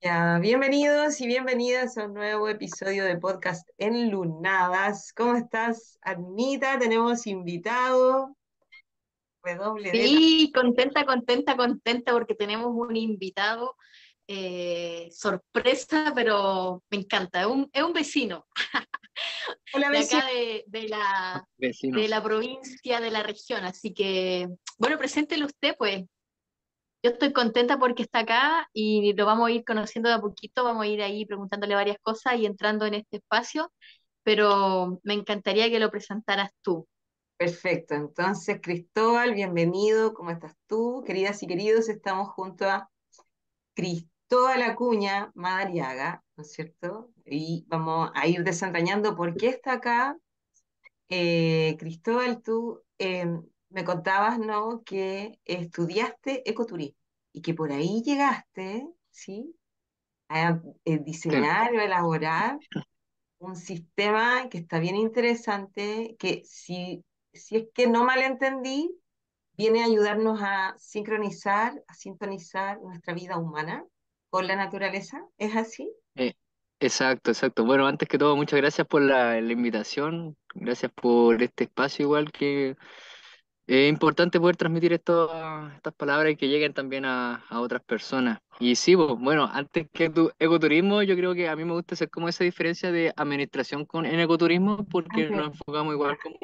Ya, bienvenidos y bienvenidas a un nuevo episodio de podcast Enlunadas. ¿Cómo estás, Anita? Tenemos invitado, redoble de la... Sí, contenta, contenta, contenta porque tenemos un invitado sorpresa, pero me encanta. Es un vecino Hola, de vecino. acá de Vecino. la provincia, de la región. Así que, bueno, preséntelo usted, pues. Yo estoy contenta porque está acá y lo vamos a ir conociendo de a poquito, vamos a ir ahí preguntándole varias cosas y entrando en este espacio, pero me encantaría que lo presentaras tú. Perfecto. Entonces, Cristóbal, bienvenido. ¿Cómo estás tú? Queridas y queridos, estamos junto a Cristóbal Acuña Madariaga, ¿no es cierto? Y vamos a ir desentrañando por qué está acá. Cristóbal, tú me contabas, ¿no?, que estudiaste ecoturismo y que por ahí llegaste, ¿sí?, a Sí. diseñar o elaborar un sistema que está bien interesante, que si es que no malentendí, viene a ayudarnos a sincronizar, a sintonizar nuestra vida humana con la naturaleza. ¿Es así? Eh, exacto, exacto. Bueno, antes que todo, muchas gracias por la invitación. Gracias por este espacio, igual que es importante poder transmitir estas palabras y que lleguen también a otras personas. Y sí, pues, bueno, antes que ecoturismo, yo creo que a mí me gusta hacer como esa diferencia de administración en ecoturismo, porque nos enfocamos igual como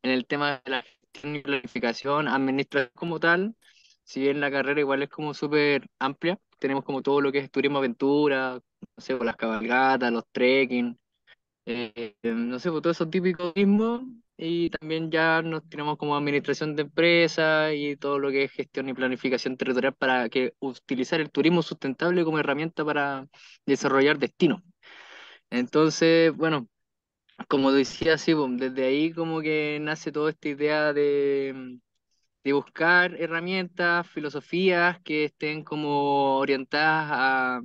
en el tema de la gestión y planificación, administración como tal. Si bien la carrera igual es como súper amplia, tenemos como todo lo que es turismo aventura, no sé, pues, las cabalgatas, los trekking, no sé, pues todo eso típico mismo, y también ya nos tenemos como administración de empresas y todo lo que es gestión y planificación territorial para que utilizar el turismo sustentable como herramienta para desarrollar destinos. Entonces, bueno, como decía, sí, pues, desde ahí como que nace toda esta idea de buscar herramientas, filosofías que estén como orientadas a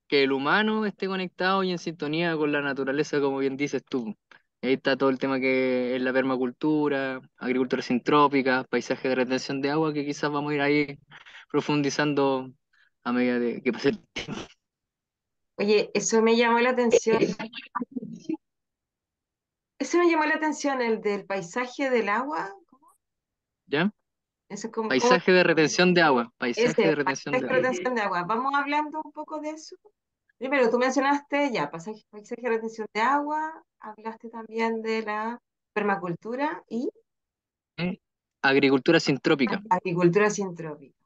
que el humano esté conectado y en sintonía con la naturaleza, como bien dices tú. Ahí está todo el tema que es la permacultura, agricultura sintrópica, paisaje de retención de agua, que quizás vamos a ir ahí profundizando a medida de que pase el tiempo. Oye, eso me llamó la atención. Eso me llamó la atención, el del paisaje del agua. ¿Ya? Eso es como Paisaje de retención de agua, paisaje ese, de retención paisaje de de agua. retención de agua. Vamos hablando un poco de eso. Primero, tú mencionaste ya paisaje de retención de agua, hablaste también de la permacultura y ¿Eh? Agricultura sintrópica, agricultura sintrópica.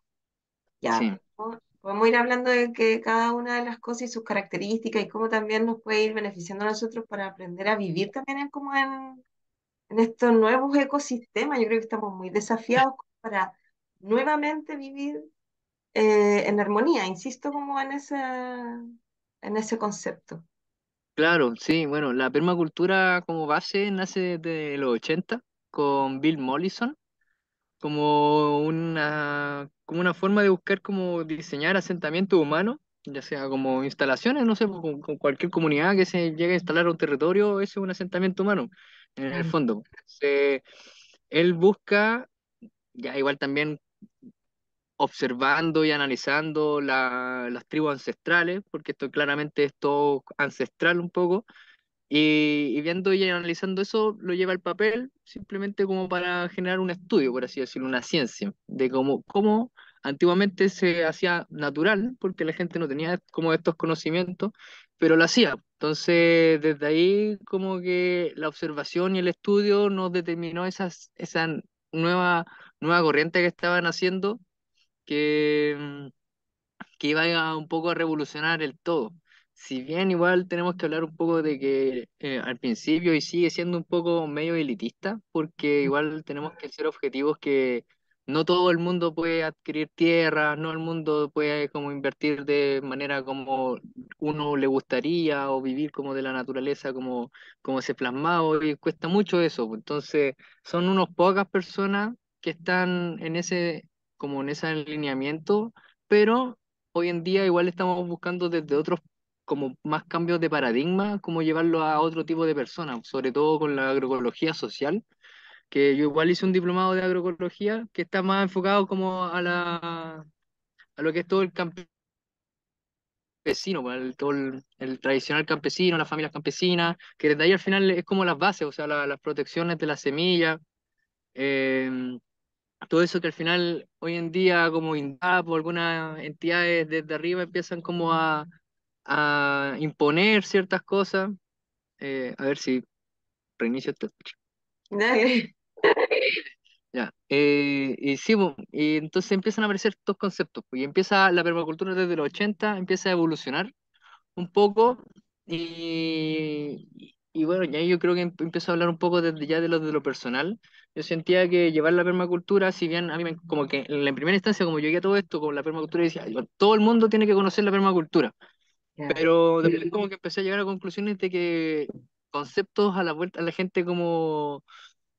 Ya, sí. podemos ir hablando de que cada una de las cosas y sus características y cómo también nos puede ir beneficiando a nosotros para aprender a vivir también en estos nuevos ecosistemas. Yo creo que estamos muy desafiados para nuevamente vivir en armonía, insisto como en ese concepto. Claro, sí, bueno, la permacultura como base nace desde los 80 con Bill Mollison como una forma de buscar como diseñar asentamientos humanos, ya sea como instalaciones, no sé, pues, con cualquier comunidad que se llegue a instalar a un territorio, eso es un asentamiento humano, en el Mm. fondo. Él busca, ya igual también observando y analizando las tribus ancestrales, porque esto claramente es todo ancestral un poco, y viendo y analizando eso, lo lleva al papel simplemente como para generar un estudio, por así decirlo, una ciencia, de cómo antiguamente se hacía natural, porque la gente no tenía como estos conocimientos, pero lo hacía. Entonces, desde ahí como que la observación y el estudio nos determinó esa nueva, nueva corriente que estaban haciendo, que, que iba un poco a revolucionar el todo. Si bien igual tenemos que hablar un poco de que al principio y sigue siendo un poco medio elitista, porque igual tenemos que ser objetivos que no todo el mundo puede adquirir tierra, no el mundo puede como invertir de manera como uno le gustaría o vivir como de la naturaleza como se plasmado y cuesta mucho eso. Pues. Entonces son unas pocas personas que están en como en ese alineamiento, pero hoy en día igual estamos buscando desde otros como más cambios de paradigma, como llevarlo a otro tipo de personas, sobre todo con la agroecología social, que yo igual hice un diplomado de agroecología que está más enfocado como a lo que es todo el campo campesino, pues, todo el tradicional campesino, las familias campesinas, que desde ahí al final es como las bases, o sea, las protecciones de la semilla, eh, todo eso que al final hoy en día como INDAP o algunas entidades desde arriba empiezan como a imponer ciertas cosas. A ver si reinicio esto. Dale. Ya. Y sí, y entonces empiezan a aparecer estos conceptos, pues, y empieza la permacultura desde los 80 empieza a evolucionar un poco, y bueno, ya yo creo que empiezo a hablar un poco desde ya de lo personal. Yo sentía que llevar la permacultura, si bien a mí como que en la primera instancia, como llegué a todo esto con la permacultura, decía: "Ay, todo el mundo tiene que conocer la permacultura", Ya. pero después como que empecé a llegar a conclusiones de que conceptos a la vuelta a la gente como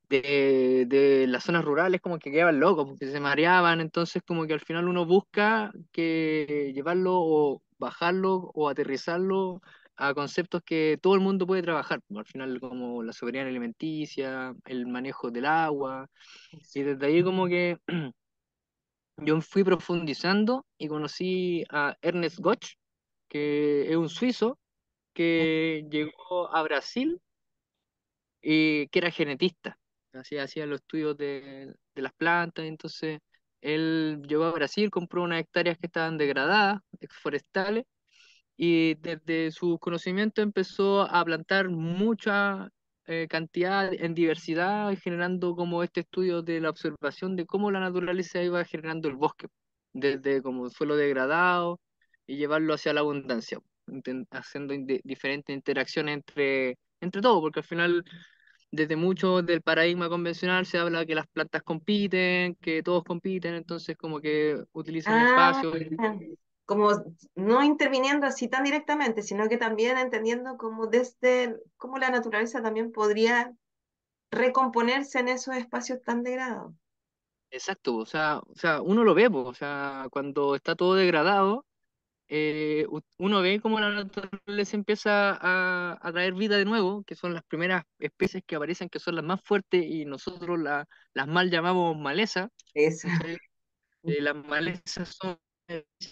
de las zonas rurales como que quedaban locos, porque se mareaban, entonces como que al final uno busca que llevarlo o bajarlo o aterrizarlo a conceptos que todo el mundo puede trabajar, al final como la soberanía alimenticia, el manejo del agua, y Eso. desde ahí como que yo fui profundizando y conocí a Ernest Götz, que es un suizo que llegó a Brasil y que era genetista, hacía los estudios de las plantas, entonces él llegó a Brasil, compró unas hectáreas que estaban degradadas, forestales, y desde su conocimiento empezó a plantar mucha cantidad en diversidad, generando como este estudio de la observación de cómo la naturaleza iba generando el bosque, desde como suelo degradado y llevarlo hacia la abundancia, haciendo diferentes interacciones entre todo, porque al final desde mucho del paradigma convencional se habla que las plantas compiten, que todos compiten, entonces como que utilizan Ah, espacio. como no interviniendo así tan directamente, sino que también entendiendo como desde cómo la naturaleza también podría recomponerse en esos espacios tan degradados. Exacto, o sea, uno lo ve, po, o sea, cuando está todo degradado, uno ve cómo la naturaleza empieza a traer vida de nuevo, que son las primeras especies que aparecen, que son las más fuertes, y nosotros las mal llamamos maleza. Eso. Las malezas son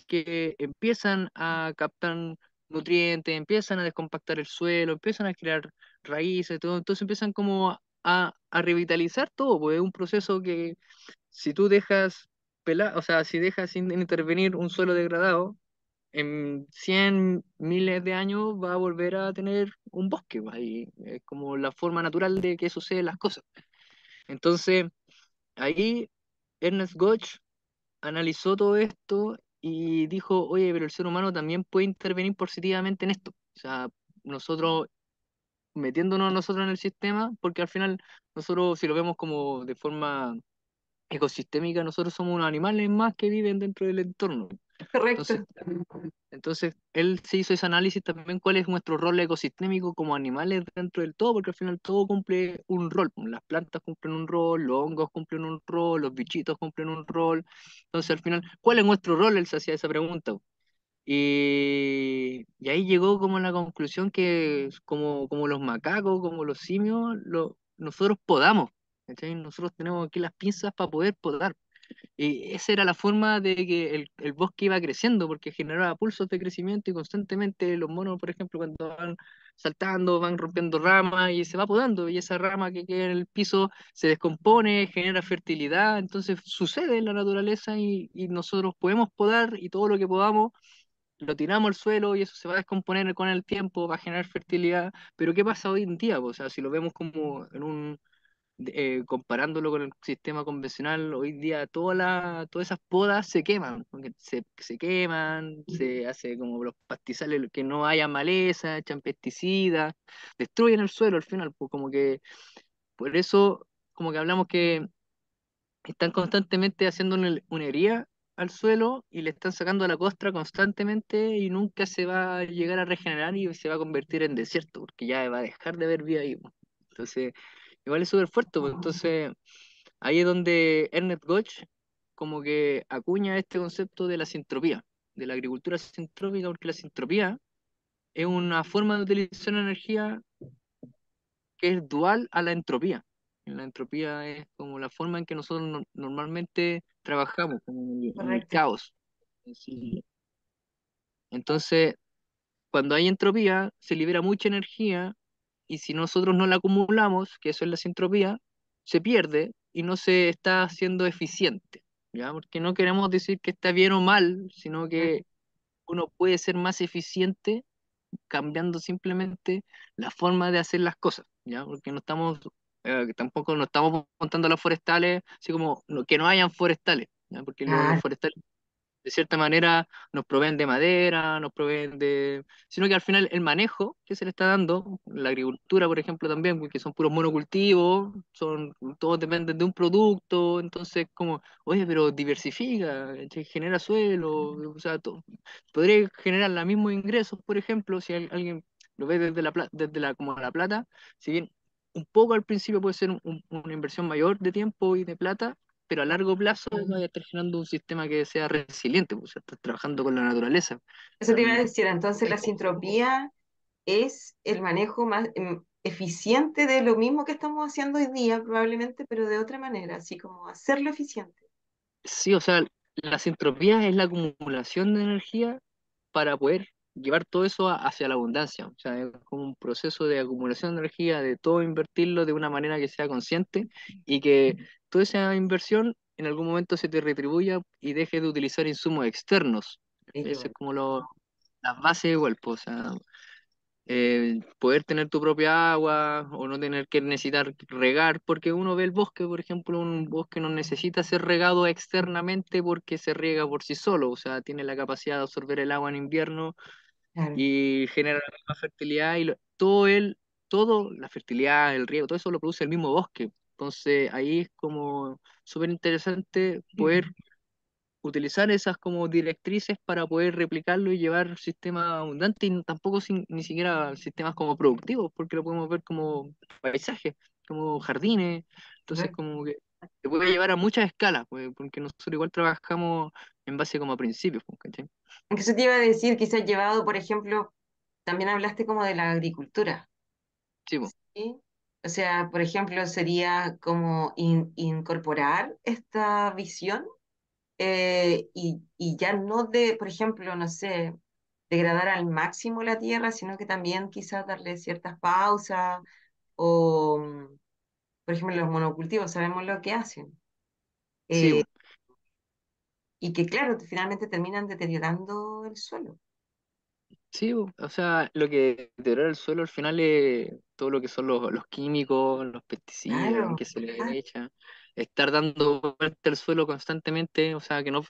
que empiezan a captar nutrientes, empiezan a descompactar el suelo, empiezan a crear raíces, todo, entonces empiezan como a revitalizar todo, pues es un proceso que si tú dejas o sea, si dejas sin intervenir un suelo degradado, en 100 miles de años va a volver a tener un bosque, pues, y es como la forma natural de que suceden las cosas. Entonces, ahí Ernest Götz analizó todo esto y dijo: oye, pero el ser humano también puede intervenir positivamente en esto. O sea, nosotros metiéndonos nosotros en el sistema, porque al final nosotros, si lo vemos como de forma ecosistémica, nosotros somos unos animales más que viven dentro del entorno. Entonces, Correcto. entonces él se hizo ese análisis también cuál es nuestro rol ecosistémico como animales dentro del todo, porque al final todo cumple un rol. Las plantas cumplen un rol, los hongos cumplen un rol, los bichitos cumplen un rol. Entonces, al final, ¿cuál es nuestro rol? Él se hacía esa pregunta. Y ahí llegó como a la conclusión que como los macacos, como los simios, nosotros podamos. ¿Cachai? Nosotros tenemos aquí las pinzas para poder podar. Y esa era la forma de que el bosque iba creciendo, porque generaba pulsos de crecimiento y constantemente los monos, por ejemplo, cuando van saltando, van rompiendo ramas y se va podando, y esa rama que queda en el piso se descompone, genera fertilidad, entonces sucede en la naturaleza y nosotros podemos podar y todo lo que podamos lo tiramos al suelo y eso se va a descomponer con el tiempo, va a generar fertilidad, pero ¿qué pasa hoy en día? O sea, si lo vemos como comparándolo con el sistema convencional, hoy día todas esas podas se queman, porque se queman, se hace como los pastizales, que no haya maleza, echan pesticidas, destruyen el suelo al final, pues como que por eso como que hablamos que están constantemente haciendo una herida al suelo y le están sacando a la costra constantemente y nunca se va a llegar a regenerar y se va a convertir en desierto, porque ya va a dejar de haber vida ahí, pues. Entonces, igual es súper fuerte, pues. Entonces, ahí es donde Ernest Götz como que acuña este concepto de la sintropía, de la agricultura sintrópica, porque la sintropía es una forma de utilizar la energía que es dual a la entropía. La entropía es como la forma en que nosotros normalmente trabajamos, como en el Correcto. caos. Sí. Entonces, cuando hay entropía, se libera mucha energía y si nosotros no la acumulamos, que eso es la sintropía, se pierde y no se está haciendo eficiente, ¿ya? Porque no queremos decir que está bien o mal, sino que uno puede ser más eficiente cambiando simplemente la forma de hacer las cosas, ¿ya? Porque no estamos, tampoco nos estamos montando las forestales, así como que no hayan forestales, ¿ya? Porque los Claro, forestales de cierta manera nos proveen de madera, nos proveen de... Sino que al final el manejo que se le está dando, la agricultura, por ejemplo, también, porque son puros monocultivos, todos dependen de un producto, entonces como, oye, pero diversifica, ¿cachai? Genera suelo, o sea, podría generar los mismos ingresos, por ejemplo, si alguien lo ve como la plata, si bien un poco al principio puede ser una inversión mayor de tiempo y de plata, pero a largo plazo vaya a estar generando un sistema que sea resiliente, pues, o sea, estás trabajando con la naturaleza. eso te iba a Tam- decir. Entonces, la sintropía es el manejo más eficiente de lo mismo que estamos haciendo hoy día, probablemente, pero de otra manera, así como hacerlo eficiente. Sí, o sea, la sintropía es la acumulación de energía para poder llevar todo eso hacia la abundancia. O sea, es como un proceso de acumulación de energía, de todo invertirlo de una manera que sea consciente y que toda esa inversión en algún momento se te retribuya y dejes de utilizar insumos externos. Ese es Igual. como las bases igual, pues, o sea, poder tener tu propia agua o no tener que necesitar regar, porque uno ve el bosque, por ejemplo, un bosque no necesita ser regado externamente porque se riega por sí solo, o sea, tiene la capacidad de absorber el agua en invierno Claro. y genera la misma fertilidad y todo, la fertilidad, el riego, todo eso lo produce el mismo bosque. Entonces ahí es como súper interesante poder utilizar esas como directrices para poder replicarlo y llevar sistemas abundantes y tampoco ni siquiera sistemas como productivos, porque lo podemos ver como paisajes, como jardines, entonces Correcto. como que se puede llevar a muchas escalas, pues, porque nosotros igual trabajamos en base como a principios, pues, ¿cachai? Aunque eso te iba a decir, quizás llevado, por ejemplo, también hablaste como de la agricultura, Sí, pues, ¿sí? O sea, por ejemplo, sería como incorporar esta visión y ya no de, por ejemplo, no sé, degradar al máximo la tierra, sino que también quizás darle ciertas pausas o, por ejemplo, los monocultivos, sabemos lo que hacen. sí, eh, pues. y que, claro, finalmente terminan deteriorando el suelo. Sí, o sea, lo que deteriora el suelo al final es todo lo que son los químicos, los pesticidas Claro. que se Ah, le echan, estar dando vuelta al suelo constantemente, o sea, que no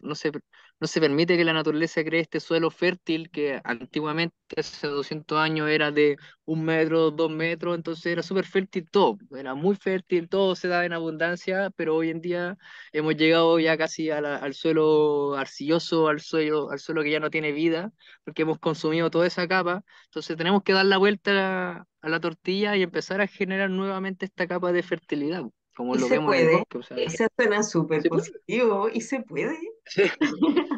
se permite que la naturaleza cree este suelo fértil que antiguamente, hace 200 años, era de 1 metro, 2 metros, entonces era súper fértil todo, era muy fértil, todo se daba en abundancia, pero hoy en día hemos llegado ya casi al suelo arcilloso, al suelo que ya no tiene vida porque hemos consumido toda esa capa. Entonces tenemos que dar la vuelta a la tortilla y empezar a generar nuevamente esta capa de fertilidad, como y lo se vemos en el puede, bosque. O sea, o sea, suena súper se puede, positivo y se puede. sí,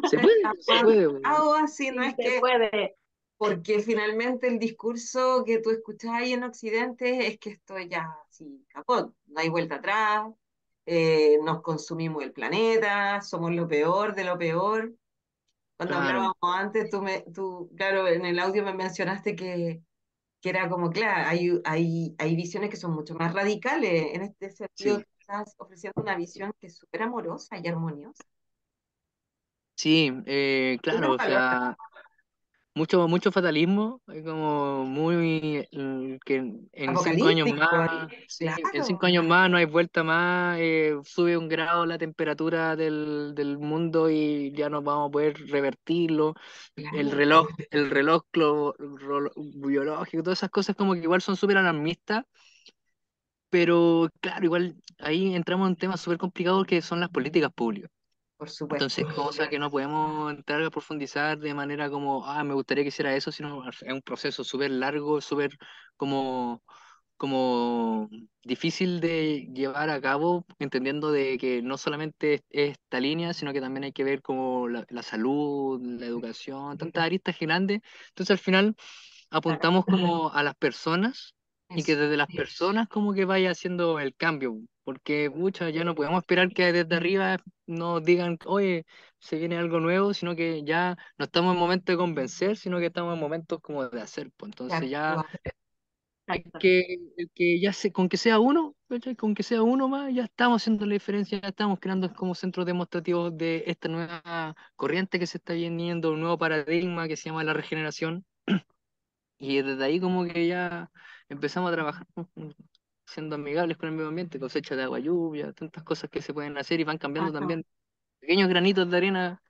se puede, se Estamos puede. avanzados así, no Sí, es se que, puede. porque finalmente el discurso que tú escuchás ahí en Occidente es que esto ya así capot, no hay vuelta atrás, nos consumimos el planeta, somos lo peor de lo peor. Cuando Claro, hablábamos antes, claro, en el audio me mencionaste que era como, claro, hay visiones que son mucho más radicales. En este sentido, sí. tú estás ofreciendo una visión que es súper amorosa y armoniosa. Sí, Súper claro, o valiosa. sea, mucho fatalismo, como muy que en 5 años Apocalíptico, más, sí, en claro, 5 años más no hay vuelta más, sube 1 grado la temperatura del mundo y ya no vamos a poder revertirlo. claro. El reloj biológico, todas esas cosas como que igual son súper alarmistas, pero claro, igual ahí entramos en un tema súper complicado que son las políticas públicas. Por supuesto. Entonces, cosa que no podemos entrar a profundizar de manera como, me gustaría que hiciera eso, sino es un proceso súper largo, súper como, como difícil de llevar a cabo, entendiendo de que no solamente es esta línea, sino que también hay que ver como la salud, la educación, tantas aristas grandes. Entonces, al final apuntamos como a las personas y que Eso. desde las personas como que vaya haciendo el cambio, porque pucha, ya no podemos esperar que desde arriba nos digan, oye, se viene algo nuevo, sino que ya no estamos en momento de convencer, sino que estamos en momentos como de hacer, pues de entonces ya actuar. Exacto. el que ya se, con que sea uno, ¿cachai? Con que sea uno más, ya estamos haciendo la diferencia, ya estamos creando como centros demostrativos de esta nueva corriente que se está viniendo, un nuevo paradigma que se llama la regeneración. Y desde ahí como que ya empezamos a trabajar, pues, siendo amigables con el medio ambiente, cosecha de agua, lluvia, tantas cosas que se pueden hacer y van cambiando Ajá. también pequeños granitos de arena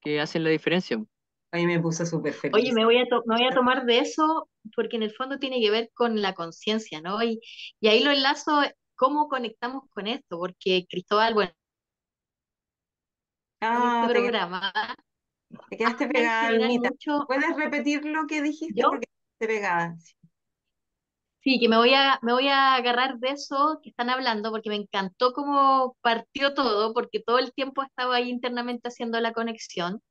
que hacen la diferencia. Ahí me puso súper Oye, feliz. me voy a tomar de eso porque en el fondo tiene que ver con la conciencia, ¿no? Y ahí lo enlazo, cómo conectamos con esto, porque Cristóbal, bueno, en este Ah, programa te quedaste habla en pegada, general Almita. mucho, ¿Puedes repetir lo que dijiste? yo Porque te pegada. Sí. sí, que me voy a agarrar de eso que están hablando, porque me encantó cómo partió todo, porque todo el tiempo estaba ahí internamente haciendo la conexión.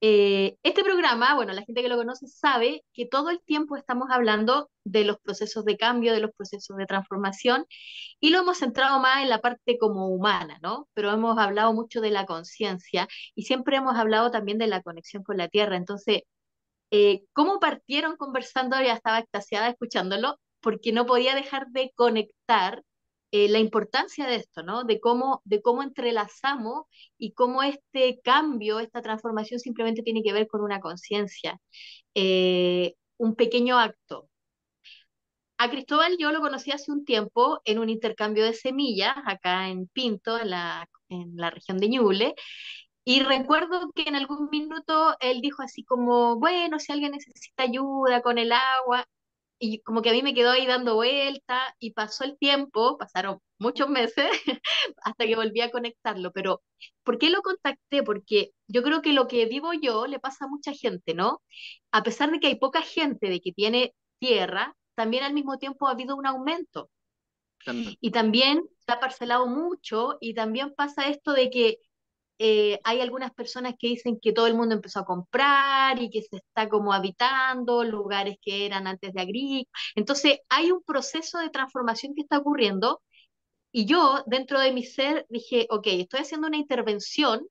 Este programa, bueno, la gente que lo conoce sabe que todo el tiempo estamos hablando de los procesos de cambio, de los procesos de transformación, y lo hemos centrado más en la parte como humana, ¿no? Pero hemos hablado mucho de la conciencia y siempre hemos hablado también de la conexión con la tierra. Entonces, cómo partieron conversando, ya estaba extasiada escuchándolo, porque no podía dejar de conectar la importancia de esto, ¿no? De cómo entrelazamos y cómo este cambio, esta transformación simplemente tiene que ver con una conciencia, un pequeño acto. A Cristóbal yo lo conocí hace un tiempo en un intercambio de semillas acá en Pinto, en la región de Ñuble, y recuerdo que en algún minuto él dijo así como, bueno, si alguien necesita ayuda con el agua, y como que a mí me quedó ahí dando vuelta y pasó el tiempo, pasaron muchos meses hasta que volví a conectarlo, pero ¿por qué lo contacté? Porque yo creo que lo que vivo yo le pasa a mucha gente, ¿no? A pesar de que hay poca gente de que tiene tierra, también al mismo tiempo ha habido un aumento También. y también se ha parcelado mucho y también pasa esto de que hay algunas personas que dicen que todo el mundo empezó a comprar y que se está como habitando lugares que eran antes de agrícola. Entonces, hay un proceso de transformación que está ocurriendo y yo, dentro de mi ser, dije, ok, estoy haciendo una intervención, Eso.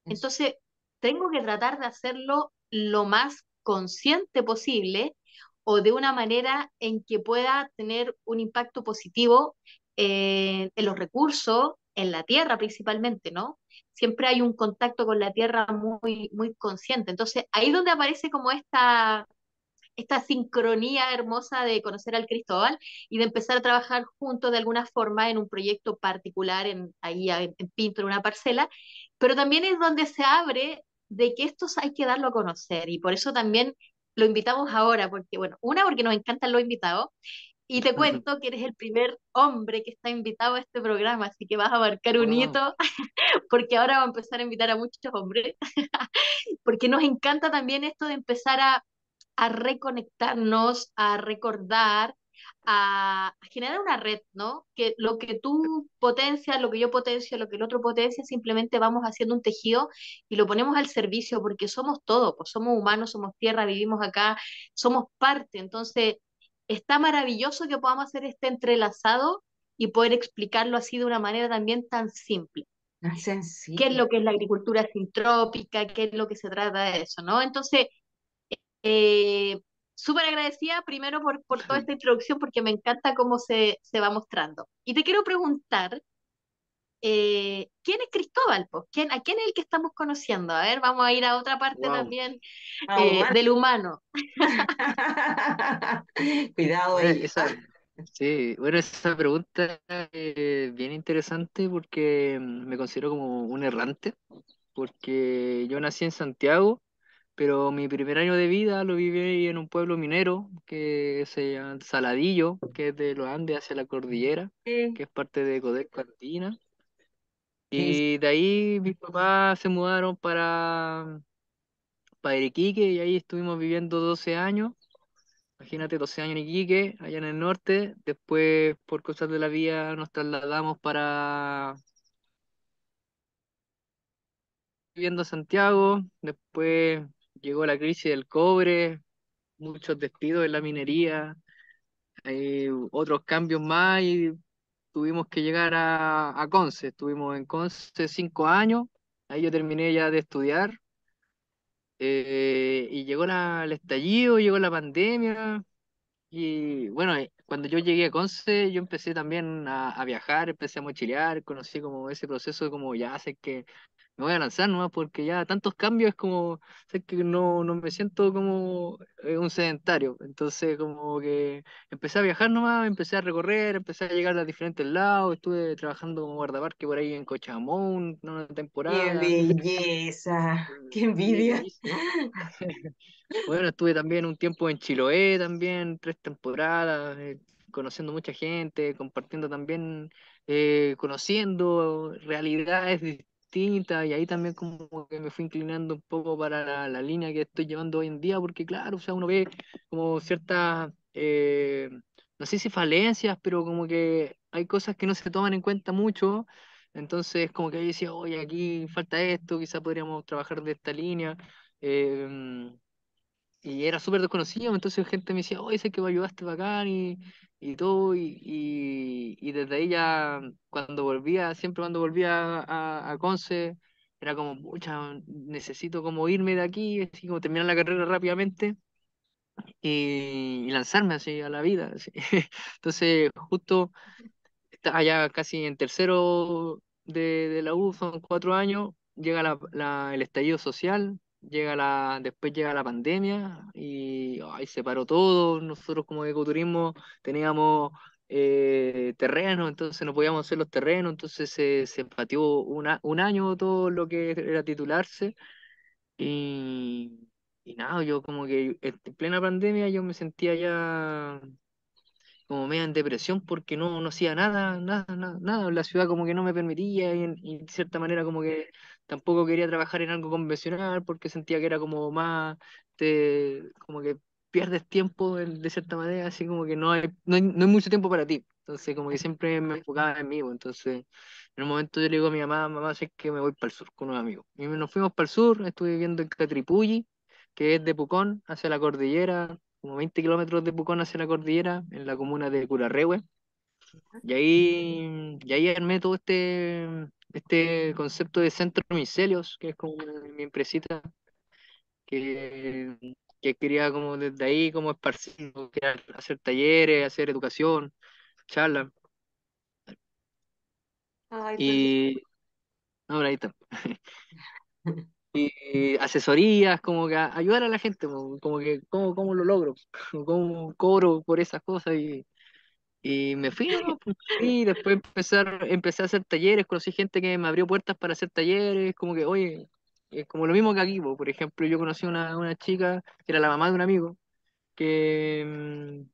entonces tengo que tratar de hacerlo lo más consciente posible o de una manera en que pueda tener un impacto positivo en los recursos, en la tierra principalmente, ¿no? Siempre hay un contacto con la tierra muy, muy consciente. Entonces, ahí es donde aparece como esta sincronía hermosa de conocer al Cristóbal y de empezar a trabajar juntos de alguna forma en un proyecto particular ahí en Pinto, en una parcela, pero también es donde se abre de que estos hay que darlo a conocer y por eso también lo invitamos ahora, porque bueno, una, porque nos encantan los invitados, y te cuento que eres el primer hombre que está invitado a este programa, así que vas a marcar un Wow. hito, porque ahora va a empezar a invitar a muchos hombres, porque nos encanta también esto de empezar a reconectarnos, a recordar, a generar una red, ¿no? Que lo que tú potencias, lo que yo potencio, lo que el otro potencia, simplemente vamos haciendo un tejido y lo ponemos al servicio porque somos todo, pues somos humanos, somos tierra, vivimos acá, somos parte. Entonces, está maravilloso que podamos hacer este entrelazado y poder explicarlo así de una manera también tan simple. Tan ¿Qué es sencillo. lo que es la agricultura sintrópica? ¿Qué es lo que se trata de eso, no? Entonces, eh, súper agradecida primero por toda esta introducción porque me encanta cómo se va mostrando. Y te quiero preguntar, ¿quién es Cristóbal? Pues? ¿A quién es el que estamos conociendo? A ver, vamos a ir a otra parte Wow. también Ah, humano. del humano. Cuidado Bueno, ahí. esa, sí, bueno, esa pregunta es bien interesante porque me considero como un errante, porque yo nací en Santiago, pero mi primer año de vida lo viví en un pueblo minero que se llama Saladillo, que es de los Andes hacia la cordillera, ¿Qué, que es parte de Codelco Andina. qué hice? Y de ahí mis papás se mudaron para Iquique y ahí estuvimos viviendo 12 años. Imagínate, 12 años en Iquique, allá en el norte. Después, por cosas de la vida, nos trasladamos para viviendo a Santiago. Después llegó la crisis del cobre, muchos despidos en la minería, otros cambios más. Y tuvimos que llegar a Conce. Estuvimos en Conce 5 años, ahí yo terminé ya de estudiar, y llegó el estallido, llegó la pandemia, y bueno, cuando yo llegué a Conce, yo empecé también a viajar, empecé a mochilear, conocí como ese proceso de como ya sé que me voy a lanzar nomás porque ya tantos cambios es como, sé que no me siento como un sedentario. Entonces como que empecé a viajar nomás, empecé a recorrer, empecé a llegar a diferentes lados, estuve trabajando como guardaparque por ahí en Cochamón una ¡Qué temporada. belleza! ¡Qué Sí, envidia! bellísimo. Bueno, estuve también un tiempo en Chiloé también, 3 temporadas, conociendo mucha gente, compartiendo también, conociendo realidades distintas, y ahí también como que me fui inclinando un poco para la línea que estoy llevando hoy en día, porque claro, o sea, uno ve como ciertas, no sé si falencias, pero como que hay cosas que no se toman en cuenta mucho. Entonces como que ahí decía, oye, aquí falta esto, quizá podríamos trabajar de esta línea. em, y era súper desconocido, entonces gente me decía, oye, sé que me ayudaste bacán y todo, y desde ahí ya, siempre cuando volvía a Conce, era como, pucha, necesito como irme de aquí, así como terminar la carrera rápidamente y lanzarme así a la vida, así. Entonces, justo estaba ya casi en tercero de la U, son 4 años, llega el estallido social, después llega la pandemia y ay, se paró todo. Nosotros como ecoturismo teníamos terreno, entonces no podíamos hacer los terrenos, entonces se pateó un año todo lo que era titularse y, y nada, yo como que en plena pandemia yo me sentía ya como media en depresión porque no hacía nada, nada, nada, nada. La ciudad como que no me permitía y de cierta manera como que tampoco quería trabajar en algo convencional porque sentía que era como más, como que pierdes tiempo de cierta manera, así como que no hay mucho tiempo para ti. Entonces como que siempre me enfocaba en mí, pues. Entonces en un momento yo le digo a mi mamá, mamá, sé que me voy para el sur con unos amigos. Y nos fuimos para el sur, estuve viviendo en Catripulli, que es de Pucón, hacia la cordillera, como 20 kilómetros de Pucón hacia la cordillera, en la comuna de Curarrehue. Y ahí armé todo este concepto de centro de micelios, que es como mi empresita, que, que quería como desde ahí como esparcir, quería hacer talleres, hacer educación, charlas, Ay, tan lindo. y ahora ahí está. Y asesorías, como que ayudar a la gente, como que cómo lo logro, cómo cobro por esas cosas. Y me fui, ¿no? Pues, fui, después empecé a hacer talleres, conocí gente que me abrió puertas para hacer talleres, como que, oye, como lo mismo que aquí, po. Por ejemplo, yo conocí una chica que era la mamá de un amigo, que,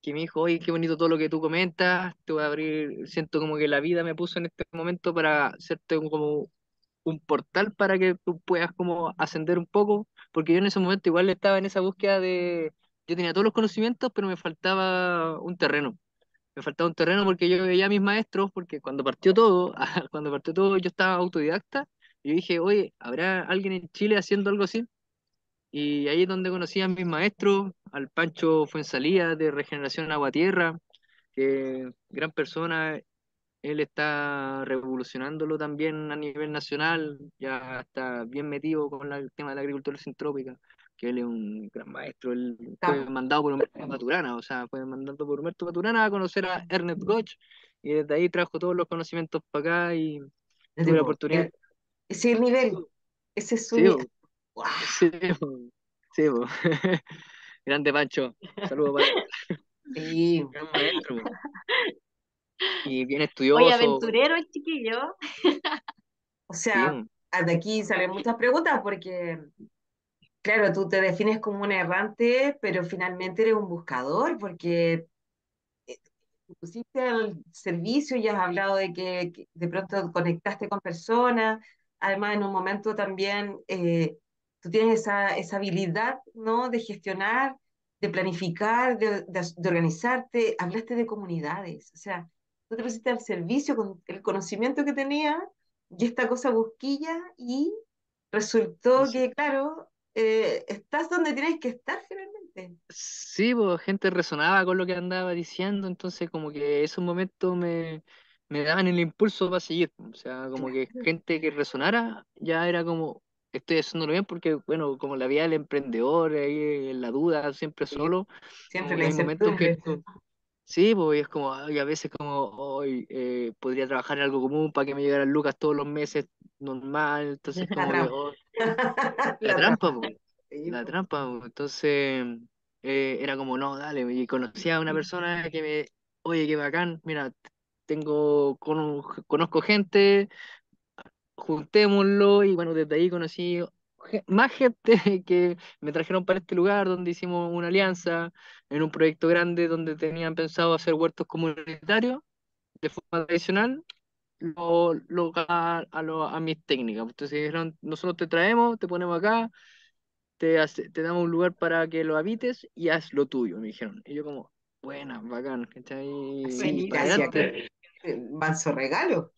que me dijo, oye, qué bonito todo lo que tú comentas, te voy a abrir, siento como que la vida me puso en este momento para hacerte como un portal para que tú puedas como ascender un poco, porque yo en ese momento igual estaba en esa búsqueda yo tenía todos los conocimientos, pero me faltaba un terreno. Me faltaba un terreno porque yo veía a mis maestros, porque cuando partió todo, cuando partió todo yo estaba autodidacta, y yo dije, oye, ¿habrá alguien en Chile haciendo algo así? Y ahí es donde conocí a mis maestros, al Pancho Fuenzalía de Regeneración Agua Tierra, que gran persona, él está revolucionándolo también a nivel nacional, ya está bien metido con el tema de la agricultura sintrópica, que él es un gran maestro, él fue Capo. mandado por Humberto Maturana, o sea, fue mandado por Humberto Maturana a conocer a Ernest Goch, y desde ahí trajo todos los conocimientos para acá y No te tuve la puedo oportunidad. creer. Ese es el nivel. Sí, Ese es su sí, nivel. bo, ¡Guau! sí, bo, sí, bo. Grande Pancho, saludos para él, Sí. gran maestro, bo, y bien Oye, estudioso, aventurero el chiquillo. O sí, sea, bo, de aquí salen muchas preguntas porque, claro, tú te defines como un errante, pero finalmente eres un buscador porque eh, pusiste al servicio y has hablado de que de pronto conectaste con personas, además en un momento también tú tienes esa habilidad, ¿no? De gestionar, de planificar, de organizarte, hablaste de comunidades, o sea, tú te pusiste al servicio con el conocimiento que tenías y esta cosa busquilla y resultó sí, que, claro, estás donde tienes que estar finalmente. gente. Sí, pues gente resonaba con lo que andaba diciendo, entonces como que esos momentos me daban el impulso para seguir. O sea, como que gente que resonara ya era como, estoy haciéndolo bien porque, bueno, como la vida del emprendedor, ahí en la duda, siempre Sí, solo, siempre como la que hay momentos que incertidumbre. sí, pues es como, ay, a veces como, hoy podría trabajar en algo común para que me llegaran lucas todos los meses normal, entonces La como que, trampa. oh, la La trampa, trampa. pues. Sí, La po. trampa, po. Entonces era como, no, dale, y conocí a una persona que me, oye, qué bacán, mira, conozco gente, juntémoslo, y bueno, desde ahí conocí más gente que me trajeron para este lugar donde hicimos una alianza en un proyecto grande donde tenían pensado hacer huertos comunitarios de forma tradicional. A mis técnicas. Entonces dijeron, nosotros te traemos, te ponemos acá, te damos un lugar para que lo habites y haz lo tuyo, me dijeron. Y yo como, buena, bacán, ¿cachai? Así, Y para mira, si acá adelante. manso regalo.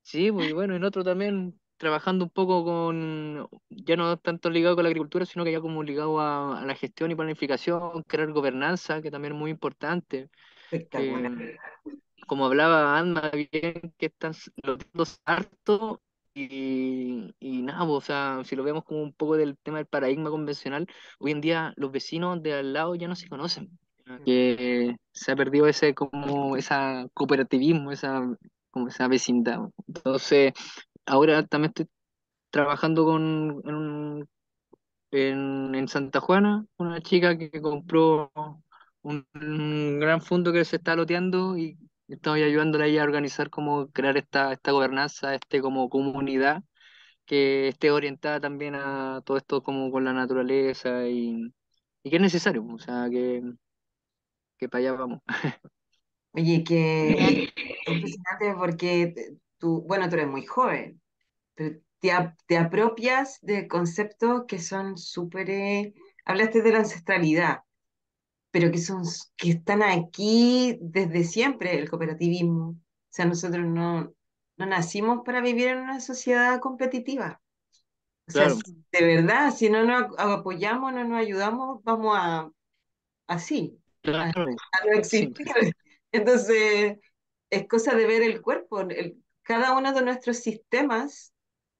Sí, pues y bueno, en otro también trabajando un poco con, ya no tanto ligado con la agricultura, sino que ya como ligado a la gestión y planificación, crear gobernanza, que también es muy importante, Espectacular. que como hablaba Anma bien, que están los dos hartos y nada, pues, o sea, si lo vemos como un poco del tema del paradigma convencional, hoy en día los vecinos de al lado ya no se conocen, que se ha perdido ese como esa cooperativismo, como esa vecindad. Entonces, ahora también estoy trabajando en Santa Juana, una chica que compró un gran fondo que se está loteando y estoy ayudándola a ella a organizar cómo crear esta gobernanza, como comunidad que esté orientada también a todo esto como con la naturaleza y que es necesario, o sea, que para allá vamos. Oye, Genial. qué impresionante porque tú, bueno, tú eres muy joven, pero te apropias de conceptos que son súper, hablaste de la ancestralidad, pero que son, que están aquí desde siempre, el cooperativismo. O sea, nosotros no nacimos para vivir en una sociedad competitiva. O sea, Claro, de verdad, si no nos apoyamos, no nos ayudamos, vamos así, claro, a no sí, existir. Entonces, es cosa de ver el cuerpo. Cada uno de nuestros sistemas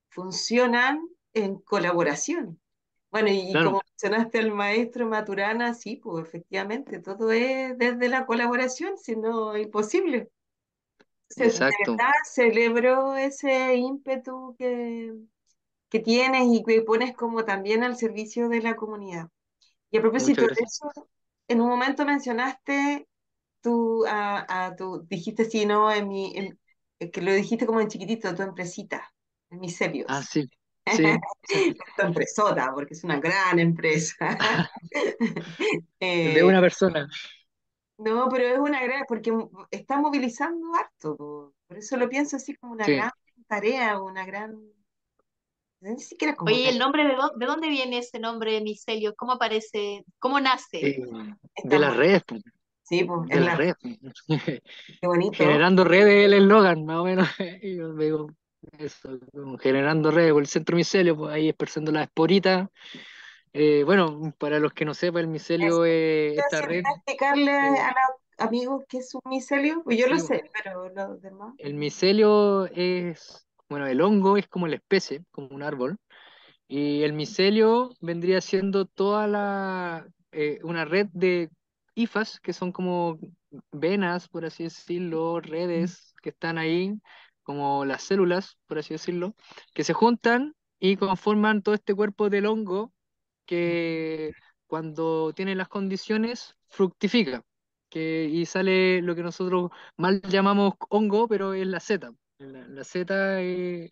funcionan en colaboración. Bueno, y claro, como mencionaste al maestro Maturana, sí, pues efectivamente, todo es desde la colaboración, si no, imposible. De exacto, verdad celebro ese ímpetu que tienes y que pones como también al servicio de la comunidad. Y a muchas propósito de gracias. eso, en un momento mencionaste dijiste sí, no, que lo dijiste como en chiquitito, tu empresita, en mis Ah, serios. sí, sí, sí. Tu empresota, porque es una gran empresa. De Eh, una persona, no, pero es una gran, porque está movilizando harto, po. Por eso lo pienso así como una sí. gran tarea, una gran, no, ni siquiera como Oye, ¿y tarea. el nombre de dónde viene ese nombre, Micelio? ¿Cómo aparece? ¿Cómo nace? Eh, Está de las muy, redes, po, sí, pues, de las redes. Po. qué bonito. Generando redes es el eslogan, más o menos. Y yo digo, eso, como generando redes por el centro micelio, pues ahí esparciendo las esporitas. Bueno, para los que no sepan, el micelio es esta red. ¿Necesitas explicarle eh, a los amigos qué es un micelio? Pues yo lo sí, po, sé, pero los demás. el micelio es, bueno, el hongo es como la especie, como un árbol. Y el micelio vendría siendo una red de hifas, que son como venas, por así decirlo, redes que están ahí, como las células, por así decirlo, que se juntan y conforman todo este cuerpo del hongo que cuando tiene las condiciones fructifica, y sale lo que nosotros mal llamamos hongo, pero es la seta. La seta es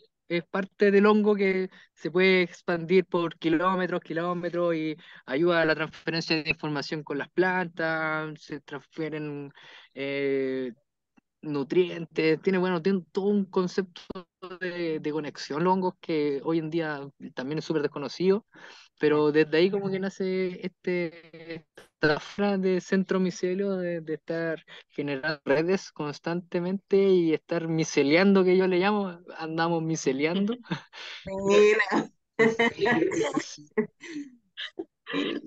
parte del hongo que se puede expandir por kilómetros, kilómetros y ayuda a la transferencia de información con las plantas, se transfieren eh, nutrientes, tiene todo un concepto de conexión los hongos que hoy en día también es súper desconocido, pero desde ahí como que nace esta frase de centro micelio, de estar generando redes constantemente y estar miceliando, que yo le llamo, andamos miceliando. Mira. Sí, sí,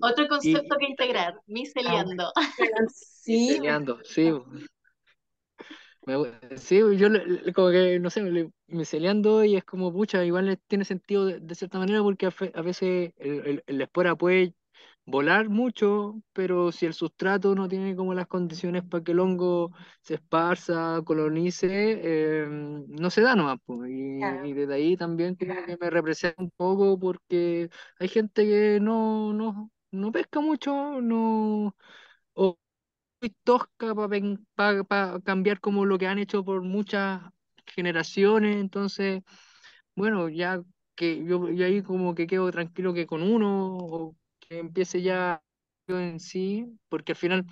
Otro concepto que integrar, Ah, miceliando. sí, Peleando, sí. Sí, yo como que, no sé, miseleando y es como, pucha, igual tiene sentido de cierta manera porque a veces la espora puede volar mucho, pero si el sustrato no tiene como las condiciones para que el hongo se esparza, colonice, no se da nomás, pues. Y claro. desde ahí también como que me representa un poco porque hay gente que no pesca mucho, no muy tosca para cambiar como lo que han hecho por muchas generaciones, entonces, bueno, ya que yo ahí como que quedo tranquilo que con uno o que empiece ya yo en sí, porque al final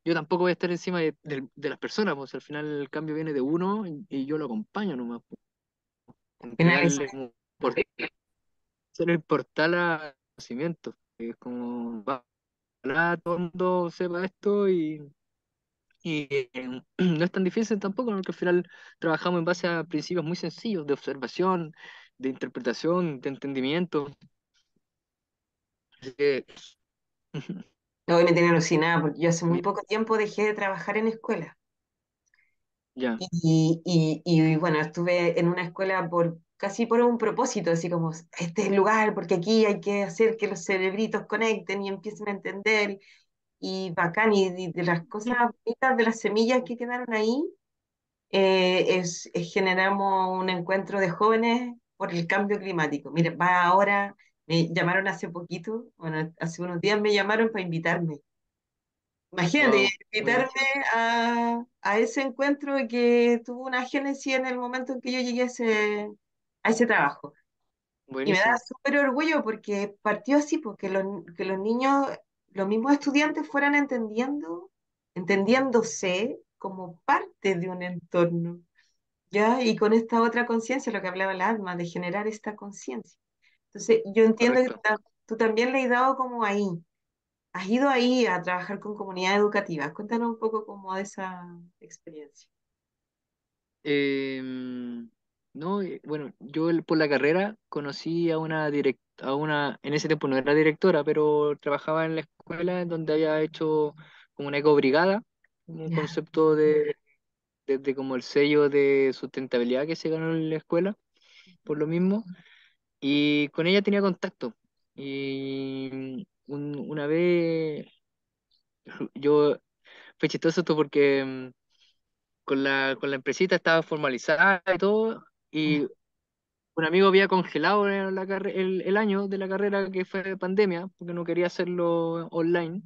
yo tampoco voy a estar encima de las personas, pues al final el cambio viene de uno y yo lo acompaño nomás, pues, entregarle como ser el portal a conocimiento, que es como, va, ojalá todo el mundo sepa esto y no es tan difícil tampoco, porque al final trabajamos en base a principios muy sencillos de observación, de interpretación, de entendimiento. Así que, Hoy me tiene alucinada porque yo hace muy oye, poco tiempo dejé de trabajar en escuela. ya, Y bueno, estuve en una escuela casi por un propósito, así como, este es el lugar, porque aquí hay que hacer que los cerebritos conecten y empiecen a entender, y bacán, y de las cosas bonitas, de las semillas que quedaron ahí, generamos un encuentro de jóvenes por el cambio climático. Mire, va ahora, me llamaron hace poquito, bueno, hace unos días me llamaron para invitarme. Imagínate, wow, invitarme buenísimo, a ese encuentro que tuvo una génesis en el momento en que yo llegué a ese trabajo. Y me da buenísimo. súper orgullo porque partió así, porque que los niños, los mismos estudiantes fueran entendiéndose como parte de un entorno, ¿ya? Y con esta otra conciencia, lo que hablaba el alma, de generar esta conciencia. Entonces, yo entiendo que Correcto. tú también le has dado como ahí. Has ido ahí a trabajar con comunidades educativas. Cuéntanos un poco como de esa experiencia. No, bueno, yo por la carrera conocí a una, en ese tiempo no era directora, pero trabajaba en la escuela en donde había hecho como una ecobrigada, un Ya. concepto de como el sello de sustentabilidad que se ganó en la escuela, por lo mismo, y con ella tenía contacto. Y una vez yo, fue chistoso esto porque con la empresita estaba formalizada y todo, y Ya. un amigo había congelado el año de la carrera que fue pandemia, porque no quería hacerlo online,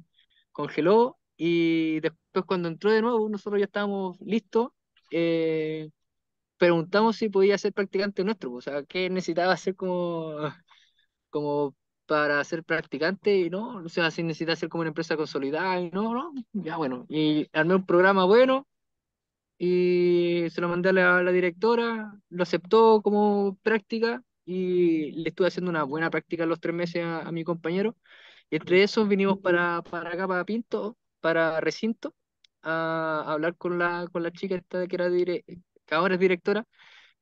congeló y después cuando entró de nuevo, nosotros ya estábamos listos. eh, Preguntamos si podía ser practicante nuestro, o sea, qué necesitaba hacer como para ser practicante y no, o sea, si necesitaba ser como una empresa consolidada y no, ya bueno, y armé un programa bueno y se lo mandé a la directora, lo aceptó como práctica y le estuve haciendo una buena práctica los 3 meses a mi compañero y entre esos vinimos para acá, para Pinto, para Recinto, a hablar con la chica esta que ahora es directora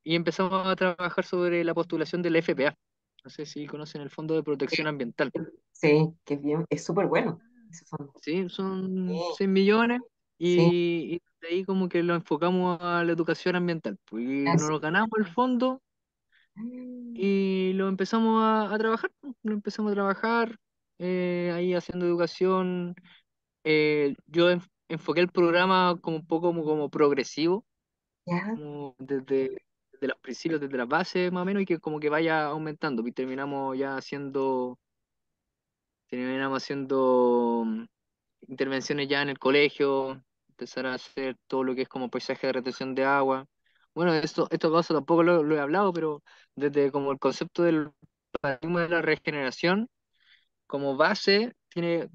y empezamos a trabajar sobre la postulación del FPA. No sé si conocen el Fondo de Protección Ambiental. Sí, qué bien. Es súper bueno. Esos son. Sí, son Sí, 6 millones sí. y de ahí como que lo enfocamos a la educación ambiental. Pues, y nos Así. lo ganamos el fondo y lo empezamos a trabajar. Pues, lo empezamos a trabajar ahí haciendo educación. Yo enfoqué el programa como un poco como progresivo, Ya, como desde los principios, desde las bases más o menos, y que como que vaya aumentando. Y terminamos haciendo intervenciones ya en el colegio, empezar a hacer todo lo que es como paisaje de retención de agua. Bueno, esto caso tampoco lo he hablado, pero desde como el concepto del paradigma de la regeneración, como base, tiene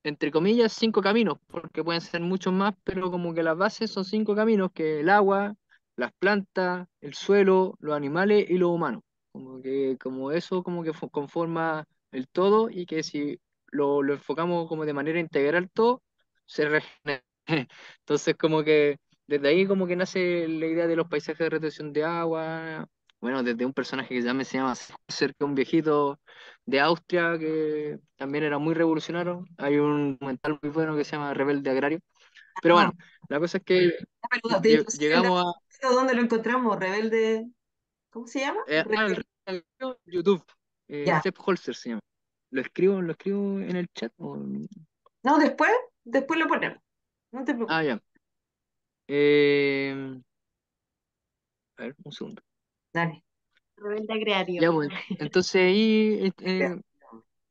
entre comillas, 5 caminos, porque pueden ser muchos más, pero como que las bases son 5 caminos, que el agua, las plantas, el suelo, los animales y los humanos. Como que, como eso, como que conforma el todo y que si lo enfocamos como de manera integral todo, se regenera. Entonces, como que desde ahí como que nace la idea de los paisajes de retención de agua, bueno, desde un personaje que ya se llama cerca de un viejito de Austria que también era muy revolucionario. Hay un documental muy bueno que se llama Rebelde Agrario. Pero Ah, bueno, la cosa es que peludo. Inclusive en la llegamos ¿dónde lo encontramos? Rebelde, ¿cómo se llama? el Rebelde. Rebelde Agrario, YouTube, Ya. Sepp Holzer se llama. Lo escribo en el chat. No, después lo ponemos. No te Ah, preocupes. ya. Eh, a ver, un segundo. Dale. Rebelde agrario. Ya, pues, entonces ahí Ya.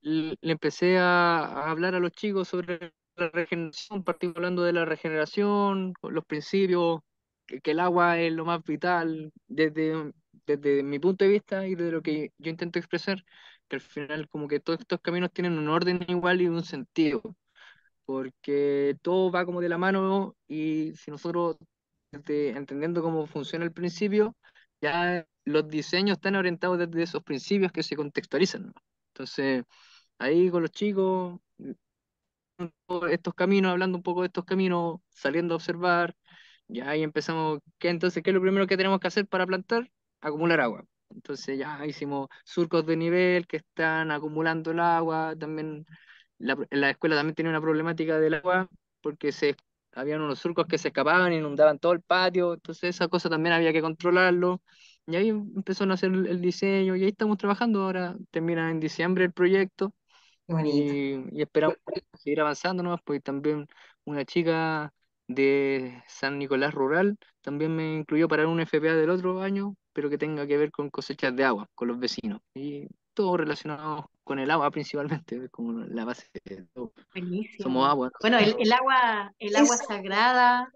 le empecé a hablar a los chicos sobre la regeneración, partiendo hablando de la regeneración, con los principios, que el agua es lo más vital desde mi punto de vista y de lo que yo intento expresar, que al final como que todos estos caminos tienen un orden igual y un sentido, porque todo va como de la mano y si nosotros, entendiendo cómo funciona el principio, ya los diseños están orientados desde esos principios que se contextualizan, ¿no? Entonces, ahí con los chicos, estos caminos, hablando un poco de estos caminos, saliendo a observar, ya ahí empezamos, ¿qué es lo primero que tenemos que hacer para plantar? Acumular agua. Entonces ya hicimos surcos de nivel que están acumulando el agua, también la escuela también tiene una problemática del agua, porque habían unos surcos que se escapaban, inundaban todo el patio, entonces esa cosa también había que controlarlo. Y ahí empezó a hacer el diseño, y ahí estamos trabajando, ahora termina en diciembre el proyecto, Qué bonito. y esperamos seguir avanzando nomás, pues también una chica de San Nicolás Rural también me incluyó para un FPA del otro año, pero que tenga que ver con cosechas de agua, con los vecinos. Y todo relacionado con el agua principalmente, es como la base de todo. Somos Buenísimo. agua Bueno, nosotros. el agua Eso, sagrada,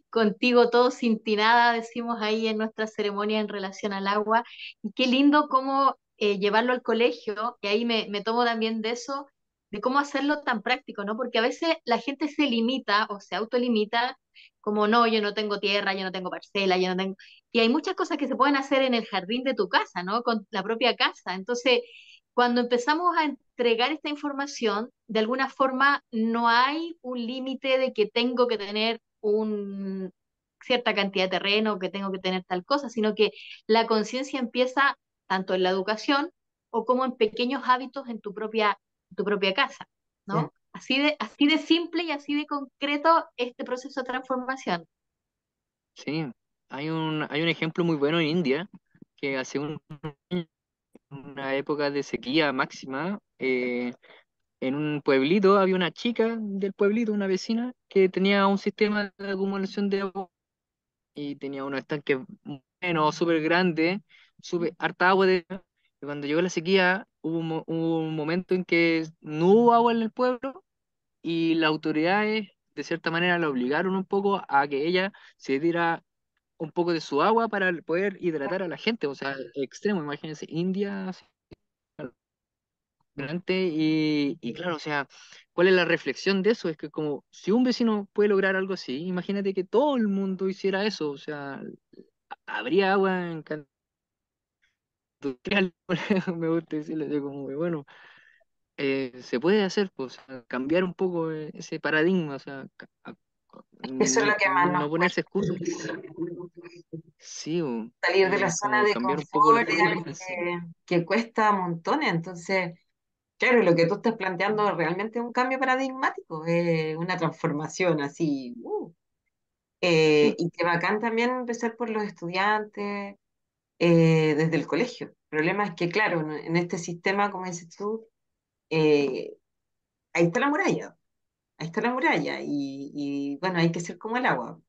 contigo todo sin ti nada, decimos ahí en nuestra ceremonia en relación al agua. Y qué lindo cómo llevarlo al colegio, y ahí me tomo también de eso, de cómo hacerlo tan práctico, ¿no? Porque a veces la gente se limita o se autolimita, como no, yo no tengo tierra, yo no tengo parcela, yo no tengo... Y hay muchas cosas que se pueden hacer en el jardín de tu casa, ¿no? Con la propia casa. Entonces, cuando empezamos a entregar esta información, de alguna forma no hay un límite de que tengo que tener cierta cantidad de terreno, que tengo que tener tal cosa, sino que la conciencia empieza tanto en la educación o como en pequeños hábitos en tu propia casa, sí. ¿no? Así de simple y así de concreto este proceso de transformación. Sí, hay un ejemplo muy bueno en India, que hace una época de sequía máxima, en un pueblito había una chica del pueblito, una vecina, que tenía un sistema de acumulación de agua y tenía unos estanques buenos, súper grandes, harta agua y cuando llegó la sequía hubo un momento en que no hubo agua en el pueblo y las autoridades de cierta manera la obligaron un poco a que ella se diera un poco de su agua para poder hidratar a la gente, o sea, extremo, imagínense, India, así, delante, y claro, o sea, ¿cuál es la reflexión de eso? Es que como si un vecino puede lograr algo así, imagínate que todo el mundo hiciera eso, o sea, habría agua en cantidad industrial, me gusta decirlo, yo como que, bueno, se puede hacer, pues, o sea, cambiar un poco ese paradigma, o sea, Eso es lo que más nos no ponerse excusas, cuesta. sí, Salir de la zona como de cambiar un poco la confort es forma de algo pensar. que cuesta montones. Entonces, claro, lo que tú estás planteando realmente es un cambio paradigmático, una transformación así. Sí, Y qué bacán también empezar por los estudiantes desde el colegio. El problema es que, claro, en este sistema, como dices tú, eh, ahí está la muralla, ahí está la muralla. Y, bueno, hay que ser como el agua,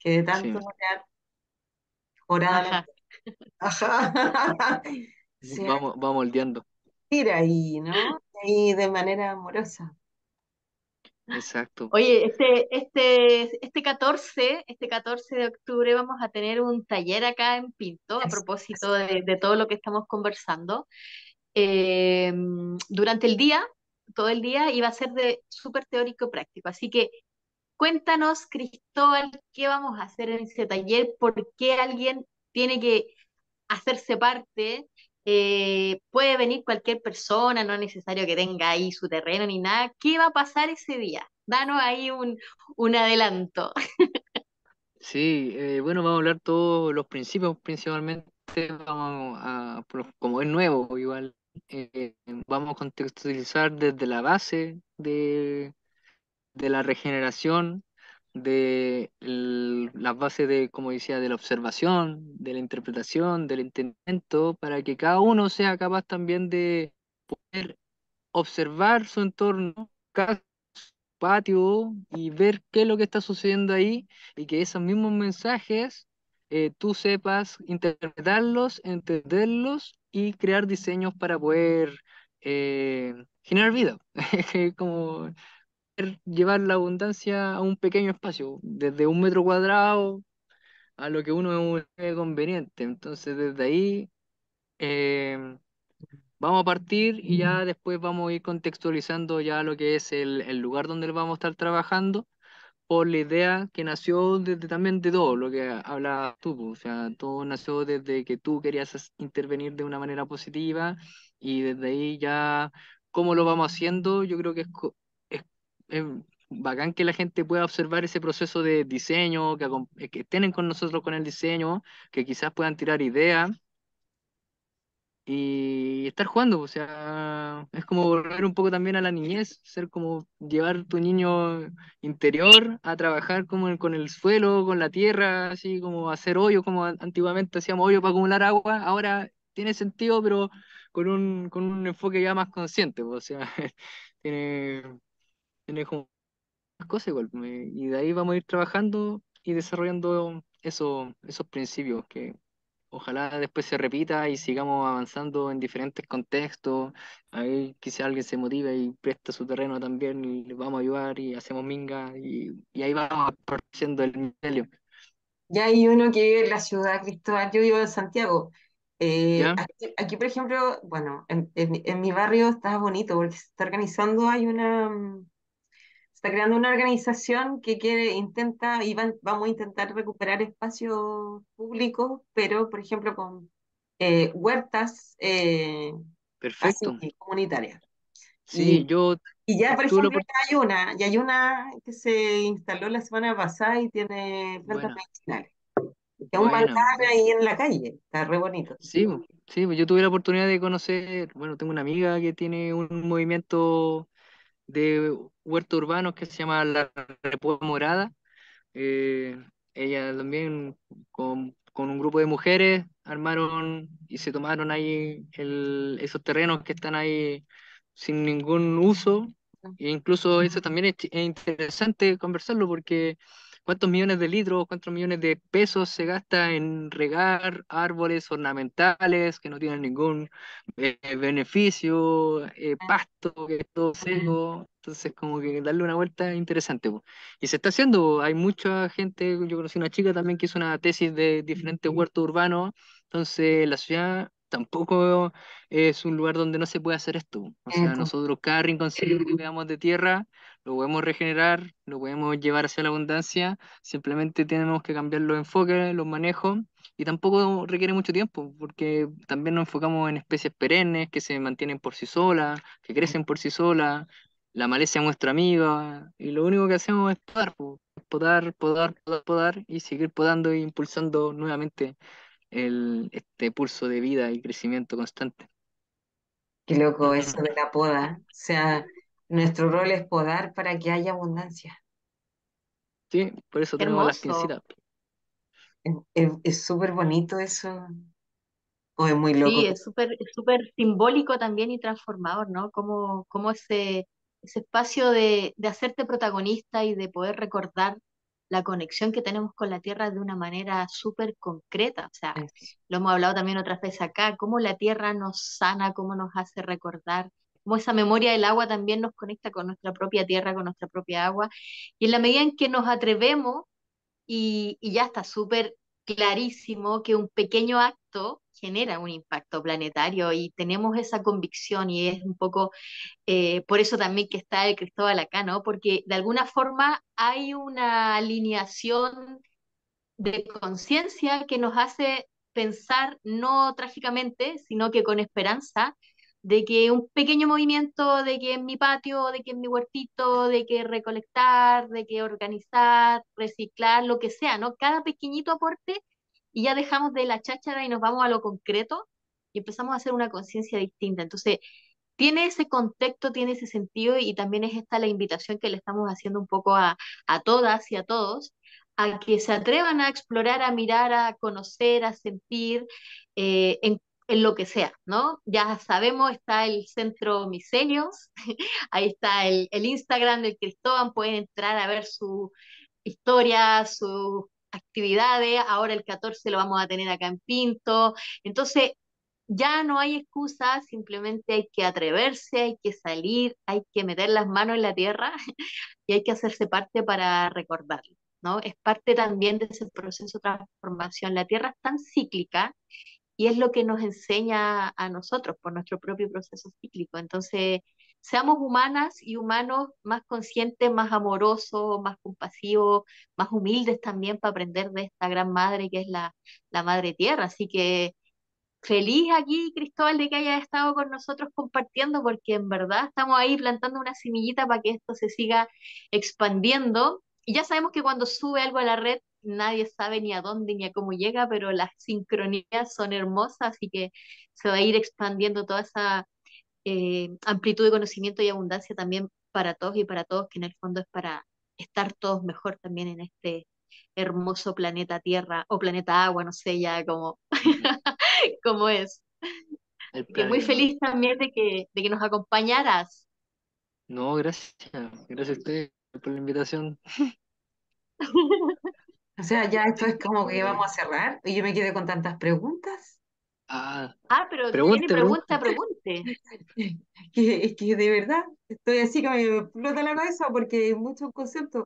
que de sí, tanto orar, orada la... Ajá. Ajá. Se vamos moldeando, tira ahí, ¿no? Ahí de manera amorosa. exacto. Oye, este 14 de octubre vamos a tener un taller acá en Pinto a Así propósito de todo lo que estamos conversando. Eh, Durante el día, todo el día, iba a ser de súper teórico y práctico. Así que cuéntanos, Cristóbal, qué vamos a hacer en ese taller, por qué alguien tiene que hacerse parte. Puede venir cualquier persona, no es necesario que tenga ahí su terreno ni nada. ¿Qué va a pasar ese día? Danos ahí un adelanto. Sí, bueno, vamos a hablar todos los principios principalmente como es nuevo, igual, vamos a contextualizar desde la base de la regeneración, las bases de, como decía, de la observación, de la interpretación, del entendimiento, para que cada uno sea capaz también de poder observar su entorno, cada patio y ver qué es lo que está sucediendo ahí y que esos mismos mensajes tú sepas interpretarlos, entenderlos y crear diseños para poder generar vida. Como llevar la abundancia a un pequeño espacio, desde 1 metro cuadrado a lo que uno ve conveniente. Entonces, desde ahí vamos a partir y ya después vamos a ir contextualizando ya lo que es el lugar donde vamos a estar trabajando por la idea que nació desde también de todo lo que hablabas tú, po. O sea, todo nació desde que tú querías intervenir de una manera positiva y desde ahí ya cómo lo vamos haciendo, yo creo que es, es bacán que la gente pueda observar ese proceso de diseño, que estén con nosotros con el diseño, que quizás puedan tirar ideas y estar jugando, o sea, es como volver un poco también a la niñez, ser como llevar tu niño interior a trabajar como con el suelo, con la tierra, así como hacer hoyo, como antiguamente hacíamos hoyo para acumular agua, ahora tiene sentido, pero con un enfoque ya más consciente, pues, o sea, tiene, tiene como más cosas igual, y de ahí vamos a ir trabajando y desarrollando esos principios que ojalá después se repita y sigamos avanzando en diferentes contextos. Ahí quizá alguien se motive y presta su terreno también y le vamos a ayudar y hacemos minga y ahí vamos haciendo el micelio. Ya hay uno que vive en la ciudad, Cristóbal, yo vivo en Santiago. ¿Ya? Aquí, por ejemplo, bueno, en mi barrio está bonito porque se está organizando, se está creando una organización que intenta, vamos a intentar recuperar espacios públicos, pero, por ejemplo, con huertas así, Perfecto. comunitarias. Sí, yo Y ya, por tuve la ejemplo, oportunidad. ya hay una que se instaló la semana pasada y tiene plantas Buena, medicinales. Que es un buena. bancal ahí en la calle, está re bonito. Sí, sí, yo tuve la oportunidad de conocer, bueno, tengo una amiga que tiene un movimiento de huertos urbanos que se llama La República Morada. Eh, Ella también con un grupo de mujeres armaron y se tomaron ahí esos terrenos que están ahí sin ningún uso. E incluso eso también es interesante conversarlo porque cuántos millones de litros, cuántos millones de pesos se gasta en regar árboles ornamentales que no tienen ningún beneficio, pasto que es todo seco. Entonces, como que darle una vuelta es interesante, po. Y se está haciendo, hay mucha gente, yo conocí una chica también que hizo una tesis de diferentes huertos urbanos, entonces la ciudad tampoco es un lugar donde no se puede hacer esto. O sea, Pues, nosotros cada rinconcito que veamos de tierra lo podemos regenerar, lo podemos llevar hacia la abundancia, simplemente tenemos que cambiar los enfoques, los manejos, y tampoco requiere mucho tiempo, porque también nos enfocamos en especies perennes que se mantienen por sí solas, que crecen por sí solas, la maleza es nuestra amiga, y lo único que hacemos es podar, po, podar, podar, podar, podar, y seguir podando e impulsando nuevamente este pulso de vida y crecimiento constante. qué loco Ujú. eso de la poda. O sea, nuestro rol es podar para que haya abundancia. Sí, por eso Qué tenemos las hermoso. pincitas. Es súper bonito eso, o es muy Sí, loco. es súper simbólico también y transformador, ¿no? Como ese espacio de hacerte protagonista y de poder recordar la conexión que tenemos con la tierra de una manera súper concreta. O sea, Eso. lo hemos hablado también otras veces acá, cómo la tierra nos sana, cómo nos hace recordar, cómo esa memoria del agua también nos conecta con nuestra propia tierra, con nuestra propia agua. Y en la medida en que nos atrevemos y ya está súper clarísimo que un pequeño acto genera un impacto planetario y tenemos esa convicción y es un poco por eso también que está el Cristóbal acá, ¿no? Porque de alguna forma hay una alineación de conciencia que nos hace pensar no trágicamente, sino que con esperanza de que un pequeño movimiento, de que en mi patio, de que en mi huertito, de que recolectar, de que organizar, reciclar, lo que sea, ¿no? Cada pequeñito aporte y ya dejamos de la cháchara y nos vamos a lo concreto y empezamos a hacer una conciencia distinta. Entonces, tiene ese contexto, tiene ese sentido y también es esta la invitación que le estamos haciendo un poco a todas y a todos a que se atrevan a explorar, a mirar, a conocer, a sentir en lo que sea, ¿no? Ya sabemos, está el Centro Misenios, ahí está el Instagram del Cristóbal, pueden entrar a ver su historia, sus actividades, ahora el 14 lo vamos a tener acá en Pinto, entonces ya no hay excusa, simplemente hay que atreverse, hay que salir, hay que meter las manos en la tierra y hay que hacerse parte para recordarlo, ¿no? Es parte también de ese proceso de transformación. La tierra es tan cíclica y es lo que nos enseña a nosotros por nuestro propio proceso cíclico. Entonces, seamos humanas y humanos más conscientes, más amorosos, más compasivos, más humildes también para aprender de esta gran madre que es la madre tierra. Así que feliz aquí, Cristóbal, de que hayas estado con nosotros compartiendo, porque en verdad estamos ahí plantando una semillita para que esto se siga expandiendo. Y ya sabemos que cuando sube algo a la red, nadie sabe ni a dónde ni a cómo llega, pero las sincronías son hermosas, así que se va a ir expandiendo toda esa amplitud de conocimiento y abundancia también para todos y para todos, que en el fondo es para estar todos mejor también en este hermoso planeta Tierra o planeta Agua, no sé ya cómo, cómo es. El Que muy planeta. feliz también de que nos acompañaras. No, gracias. Gracias a ustedes por la invitación. O sea, ya esto es como que Eh, vamos a cerrar y yo me quedé con tantas preguntas. ah, Ah, pero tiene pregunte, pregunta, pregunte. pregunte. Es que de verdad estoy así que me explota la cabeza porque hay muchos conceptos.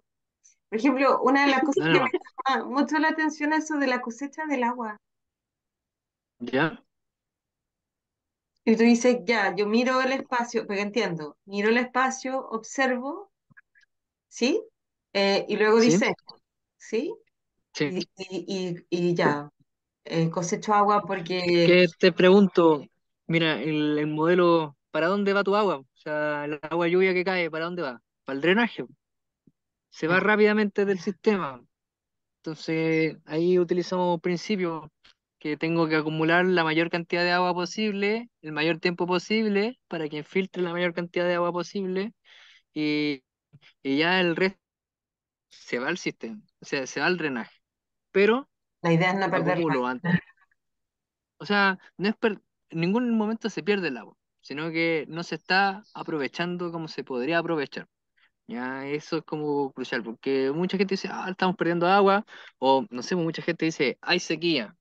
Por ejemplo, una de las cosas No, que me no. llama mucho la atención es eso de la cosecha del agua. ¿Ya? Y tú dices, ya, yo miro el espacio, porque entiendo, miro el espacio, observo, ¿sí? Y luego ¿Sí? diseño, ¿sí? Sí. Y ya, cosecho agua porque Que te pregunto, mira, el modelo, ¿para dónde va tu agua? O sea, el agua lluvia que cae, ¿para dónde va? Para el drenaje. Se va ya, rápidamente del sistema. Entonces, ahí utilizamos un principio que tengo que acumular la mayor cantidad de agua posible, el mayor tiempo posible, para que filtre la mayor cantidad de agua posible, y, y ya el resto se va al sistema, o sea, se va al drenaje. Pero la idea es no perderla. acumulo antes. O sea, no es en ningún momento se pierde el agua, sino que no se está aprovechando como se podría aprovechar. Ya, eso es como crucial, porque mucha gente dice, ah, estamos perdiendo agua, o no sé, mucha gente dice, hay sequía,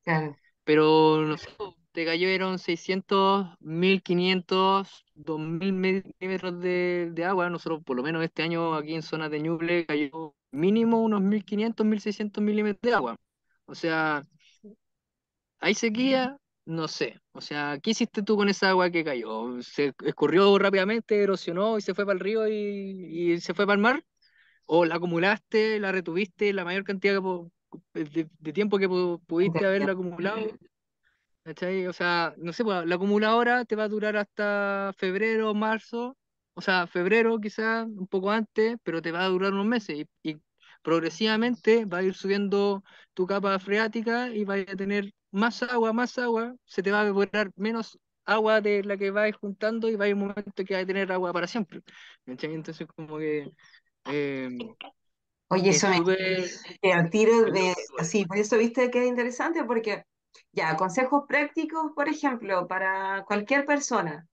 Claro, pero no sé, te cayeron 600, 1500, 2000 milímetros de agua. Nosotros, por lo menos este año, aquí en zonas de Ñuble, cayó mínimo unos 1500, 1600 milímetros de agua. O sea, ¿hay sequía? No sé. O sea, ¿qué hiciste tú con esa agua que cayó? ¿Se escurrió rápidamente, erosionó y se fue para el río y se fue para el mar? ¿O la acumulaste, la retuviste la mayor cantidad de tiempo que pudiste haberla acumulado? ¿Cachai? O sea, no sé, pues, la acumuladora te va a durar hasta febrero, marzo, o sea, febrero quizás un poco antes, pero te va a durar unos meses y progresivamente va a ir subiendo tu capa freática y vas a tener más agua, se te va a evaporar menos agua de la que vas juntando y va a ir un momento que vas a tener agua para siempre. ¿Cachai? Entonces, como que eh, oye, es eso me súper... que al tiro es de, lógico eso. así, por eso viste que es interesante, porque ya, consejos prácticos, por ejemplo, para cualquier persona,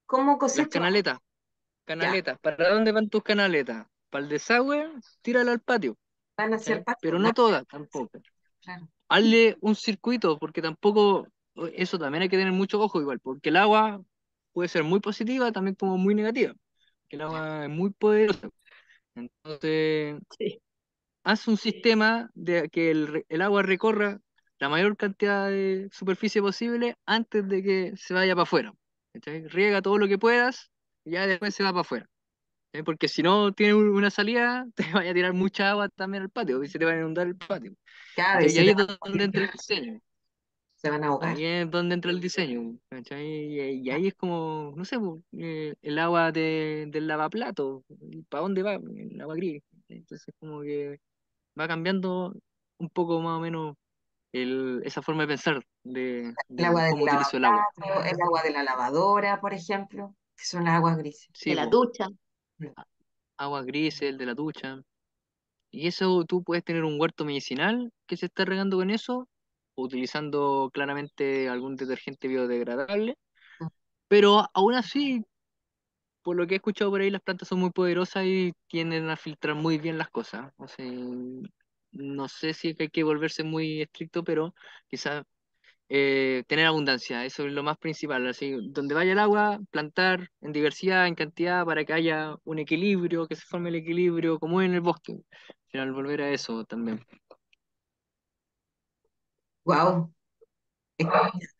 ¿cómo Las cosecho? canaletas. Ya, Canaletas, ¿para dónde van tus canaletas? Para el desagüe, tírala al patio, van a ser ¿cachai? pasto, Pero no todas tampoco. claro, Hazle un circuito, porque tampoco, eso también hay que tener mucho ojo igual, porque el agua puede ser muy positiva, también como muy negativa, que el agua es muy poderosa. Entonces, Sí. haz un sistema de que el agua recorra la mayor cantidad de superficie posible antes de que se vaya para afuera. ¿Cachai? Riega todo lo que puedas y ya después se va para afuera. Porque si no tiene una salida, te vaya a tirar mucha agua también al patio y se te va a inundar el patio. claro, y ¿Cachai? Y se, ahí te es van a donde entra el diseño. se van a ahogar. Ahí es donde entra el diseño. ¿Cachai? Y ahí es como, no sé, el agua del lavaplato. ¿Para dónde va? El agua gris. Entonces, como que va cambiando un poco más o menos esa forma de pensar El agua de del cómo utilizo el agua. lavaplato, el agua de la lavadora, por ejemplo, que son las aguas grises. de Sí, la po, ducha. agua gris, el de la ducha. Y eso tú puedes tener un huerto medicinal que se está regando con eso, utilizando claramente algún detergente biodegradable, pero aún así, por lo que he escuchado por ahí, las plantas son muy poderosas y tienden a filtrar muy bien las cosas. O sea, no sé si es que hay que volverse muy estricto, pero quizás tener abundancia, eso es lo más principal. Así, donde vaya el agua, plantar en diversidad, en cantidad, para que haya un equilibrio, que se forme el equilibrio, como en el bosque. Al final, volver a eso también. Wow.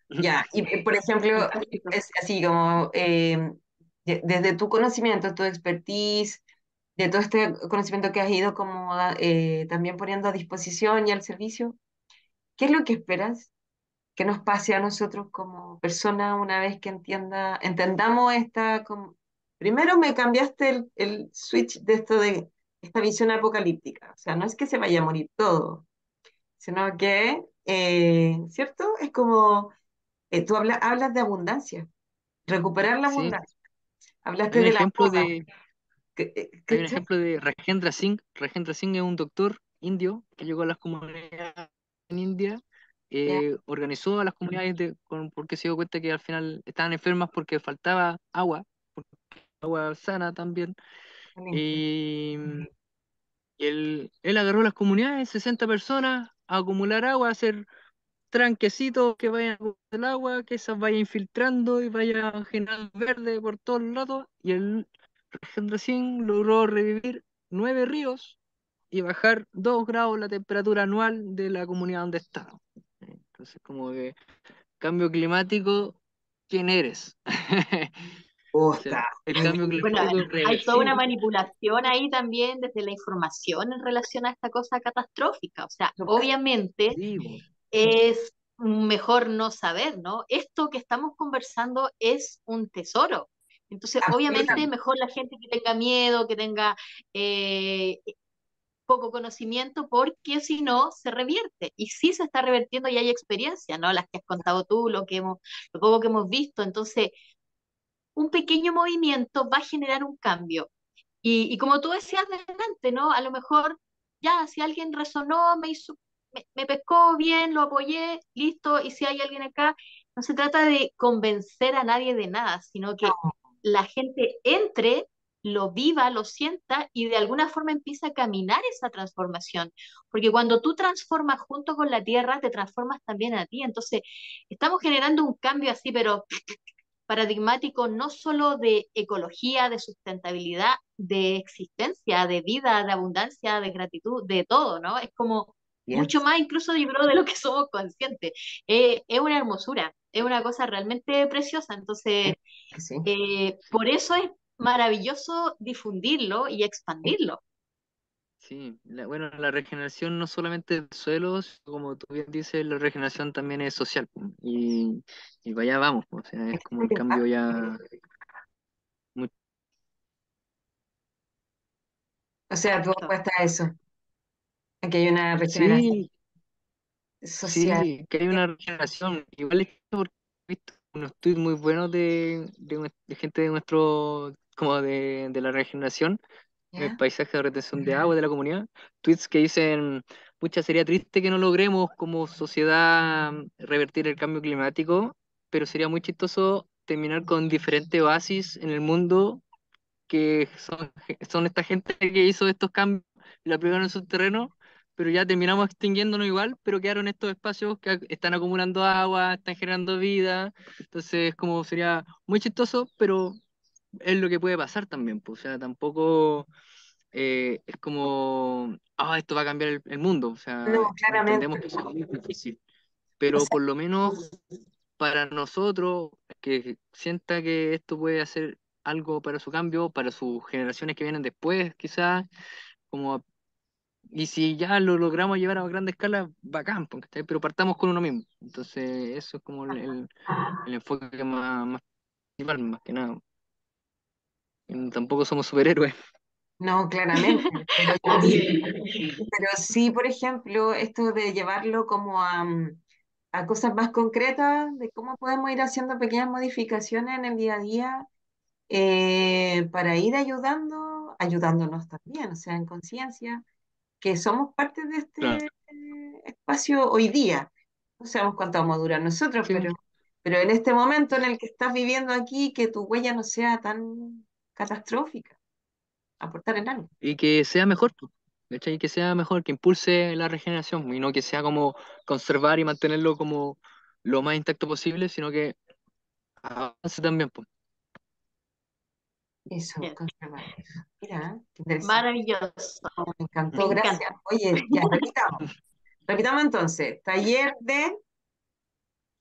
Ya, y por ejemplo, Fantástico. es así como desde tu conocimiento, tu expertise, de todo este conocimiento que has ido como también poniendo a disposición y al servicio, ¿qué es lo que esperas que nos pase a nosotros como personas una vez que entendamos esta, como, primero me cambiaste el switch de esto de esta visión apocalíptica, o sea, no es que se vaya a morir todo, sino que, ¿cierto? Es como, tú hablas de abundancia, recuperar la Sí, abundancia, hay hablaste un de la ejemplo moda, de, hay un ¿cachai? ejemplo de Rajendra Singh. Rajendra Singh es un doctor indio que llegó a las comunidades en India, Ya, organizó a las comunidades porque se dio cuenta que al final estaban enfermas porque faltaba agua, agua sana también. limpio. Y él agarró las comunidades, 60 personas, a acumular agua, a hacer tranquecitos que vayan con el agua, que esas vayan infiltrando y vayan generando verde por todos lados. Y el Rajendra Singh logró revivir 9 ríos y bajar 2 grados la temperatura anual de la comunidad donde estaba. Entonces, como que cambio climático, ¿quién eres? O sea, Gusta, el me cambio gusta. Bueno, climático es hay toda una reversible. manipulación ahí también desde la información en relación a esta cosa catastrófica. O sea, Por supuesto. obviamente Sí, bo, es mejor no saber, ¿no? Esto que estamos conversando es un tesoro. Entonces, obviamente, Absolutamente. mejor la gente que tenga miedo, que tenga poco conocimiento, porque si no, se revierte. Y sí se está revirtiendo y hay experiencia, ¿no? Las que has contado tú, lo poco que hemos visto. Entonces, un pequeño movimiento va a generar un cambio. Y como tú decías delante, ¿no? A lo mejor ya, si alguien resonó, me pescó bien, lo apoyé, listo, y si hay alguien acá, no se trata de convencer a nadie de nada, sino que No, la gente entre, lo viva, lo sienta y de alguna forma empieza a caminar esa transformación. Porque cuando tú transformas junto con la tierra, te transformas también a ti. Entonces, estamos generando un cambio así, pero paradigmático no solo de ecología, de sustentabilidad, de existencia, de vida, de abundancia, de gratitud, de todo, ¿no? Es como mucho yes, más incluso yo creo de lo que somos conscientes. Es una hermosura, es una cosa realmente preciosa, entonces que sí. por eso es maravilloso difundirlo y expandirlo. sí. Bueno, la regeneración no solamente de suelos, como tú bien dices, la regeneración también es social, po, y para allá vamos, po, o sea, es como un cambio ya muy... O sea, tu Exacto. apuesta a eso, a que hay una regeneración Sí, social. sí, que hay una regeneración. Igual es porque he visto unos tweets muy buenos de gente de nuestro, como de la regeneración, el ¿Ya? paisaje de retención de agua de la comunidad. Tweets que dicen, pucha, sería triste que no logremos como sociedad revertir el cambio climático, pero sería muy chistoso terminar con diferentes oasis en el mundo que son esta gente que hizo estos cambios y la aplicaron en sus terrenos, pero ya terminamos extinguiéndonos igual, pero quedaron estos espacios que están acumulando agua, están generando vida, entonces como sería muy chistoso, pero es lo que puede pasar también, pues, o sea, tampoco es como, esto va a cambiar el mundo, o No, sea, entendemos claramente. que eso es muy difícil, O pero sea, por lo menos para nosotros, que sienta que esto puede hacer algo para su cambio, para sus generaciones que vienen después, quizás, como, y si ya lo logramos llevar a gran escala, bacán, ¿cachai? Pero partamos con uno mismo. Entonces, eso es como el enfoque más principal, más que nada. Tampoco somos superhéroes. No, claramente, pero yo Así digo, es. pero sí, por ejemplo, esto de llevarlo como a cosas más concretas, de cómo podemos ir haciendo pequeñas modificaciones en el día a día para ir ayudándonos también, o sea, en conciencia, que somos parte de Claro, este espacio hoy día. No sabemos cuánto vamos a durar nosotros, sí, pero en este momento en el que estás viviendo aquí, que tu huella no sea tan catastrófica, aportar en algo. y que sea mejor, pues, ¿cachai? Que sea mejor, que impulse la regeneración, y no que sea como conservar y mantenerlo como lo más intacto posible, sino que avance también, pues. Eso, Bien. conservar. Mira, qué interesante. Maravilloso. Me Me encantó, encanta. gracias. Oye, ya, repitamos. Repitamos entonces. Taller de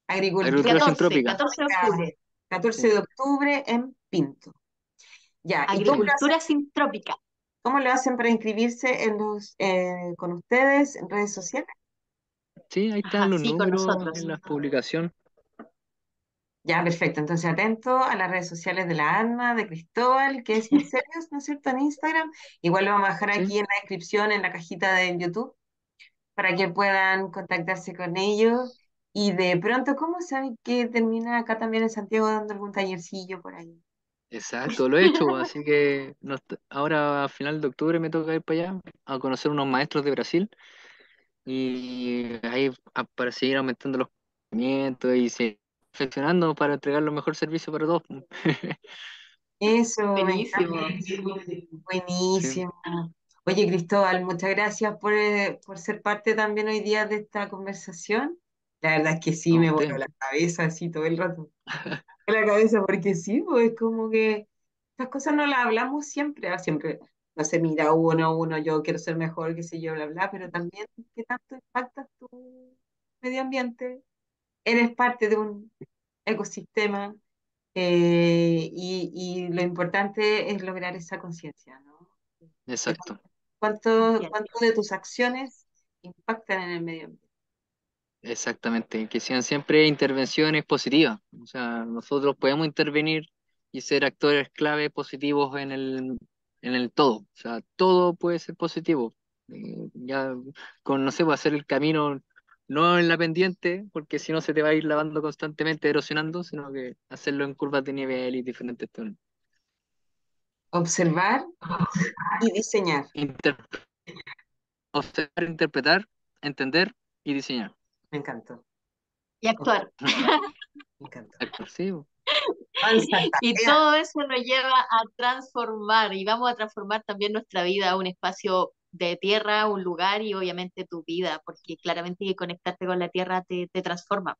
agricultura Agricultura 14, sintrópica, 14 de trópica, octubre. 14 sí. de octubre en Pinto. Ya, ¿y Agricultura sintrópica. cómo lo hacen para inscribirse con ustedes en redes sociales? Sí, ahí están Ajá, los sí, con números nosotros. en la publicación. Ya, perfecto. Entonces, atento a las redes sociales de la Alma, de Cristóbal, que es Misterios, ¿no es cierto?, en Instagram. Igual lo vamos a dejar Sí, aquí en la descripción, en la cajita de YouTube, para que puedan contactarse con ellos. Y de pronto, ¿cómo saben que termina acá también en Santiago dando algún tallercillo por ahí? exacto, lo he hecho, así que ahora a final de octubre me toca ir para allá a conocer unos maestros de Brasil y ahí para seguir aumentando los conocimientos y seguir perfeccionando para entregar los mejor servicio para todos. Eso, me encanta. Buenísimo. Sí, Buenísimo. Oye, Cristóbal, muchas gracias por ser parte también hoy día de esta conversación. La verdad es que sí, no, me voló usted. la cabeza así todo el rato. La cabeza, porque sí, pues como que estas cosas no las hablamos siempre, siempre, no sé, mira, uno, yo quiero ser mejor, qué sé yo, bla, bla, pero también qué tanto impacta tu medio ambiente. Eres parte de un ecosistema y lo importante es lograr esa conciencia, ¿no? ¿Qué tan- Exacto, Así es. cuánto de tus acciones impactan en el medio ambiente? exactamente, que sean siempre intervenciones positivas. O sea, nosotros podemos intervenir y ser actores clave positivos en el todo. O sea, todo puede ser positivo. Ya con, no sé, pues, hacer el camino no en la pendiente, porque si no se te va a ir lavando constantemente, erosionando, sino que hacerlo en curvas de nivel y diferentes tonos. Observar y diseñar. Inter- Observar, interpretar, entender y diseñar. Me encantó, Y actuar. me encantó. Exacto, sí, Avanza, Y tarea. todo eso nos lleva a transformar y vamos a transformar también nuestra vida a un espacio de tierra, un lugar y obviamente tu vida, porque claramente que conectarte con la tierra te transforma,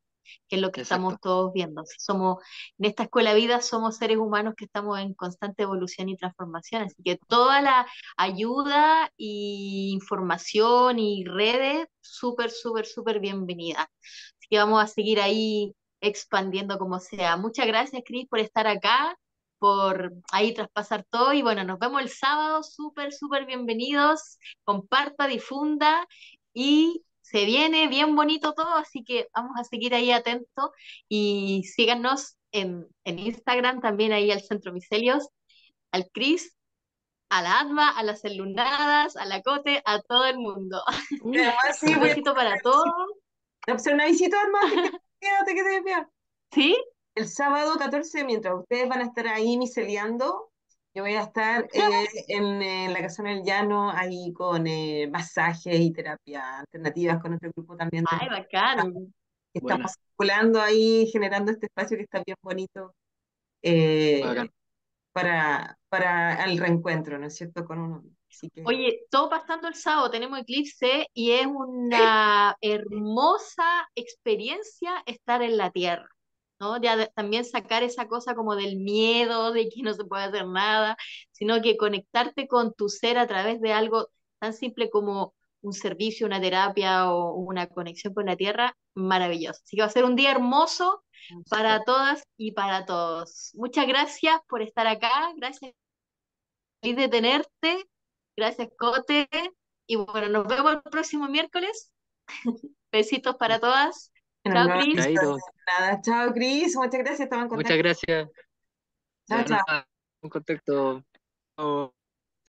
que es lo que estamos exacto, todos viendo. Si somos, en esta escuela de vida somos seres humanos que estamos en constante evolución y transformación, así que toda la ayuda y información y redes, súper, súper, súper bienvenida. Así que vamos a seguir ahí expandiendo como sea. Muchas gracias, Cris, por estar acá, por ahí traspasar todo y bueno, nos vemos el sábado, súper, súper bienvenidos, comparta, difunda y se viene bien bonito todo, así que vamos a seguir ahí atentos y síganos en Instagram, también ahí al Centro Micelios, al Cris, a la Atma, a las Lunadas, a la Cote, a todo el mundo. Y además, sí, Un voy a besito para todos. hacer una visita, además, que te vea. ¿Sí? El sábado 14 mientras ustedes van a estar ahí miseleando, yo voy a estar en la Casa del Llano, ahí con masajes y terapias alternativas con otro grupo también de Ay, bacán. que estamos buena, circulando ahí, generando este espacio que está bien bonito eh, bacán. para el reencuentro, ¿no es cierto?, con uno. Así que Oye, todo pasando el sábado, tenemos eclipse y es una hermosa experiencia estar en la Tierra, ¿no? Ya también sacar esa cosa como del miedo, de que no se puede hacer nada, sino que conectarte con tu ser a través de algo tan simple como un servicio, una terapia o una conexión con la Tierra, maravilloso. Así que va a ser un día hermoso para todas y para todos. Muchas gracias por estar acá, gracias feliz de tenerte. Gracias, Cote. Y bueno, nos vemos el próximo miércoles. Besitos para todas. en un Chao, nuevo Cris. episodio. Chaito, Nada, chao, Cris, muchas gracias, estamos en muchas contacto. gracias. Chao, Ya chao. nada, un contacto.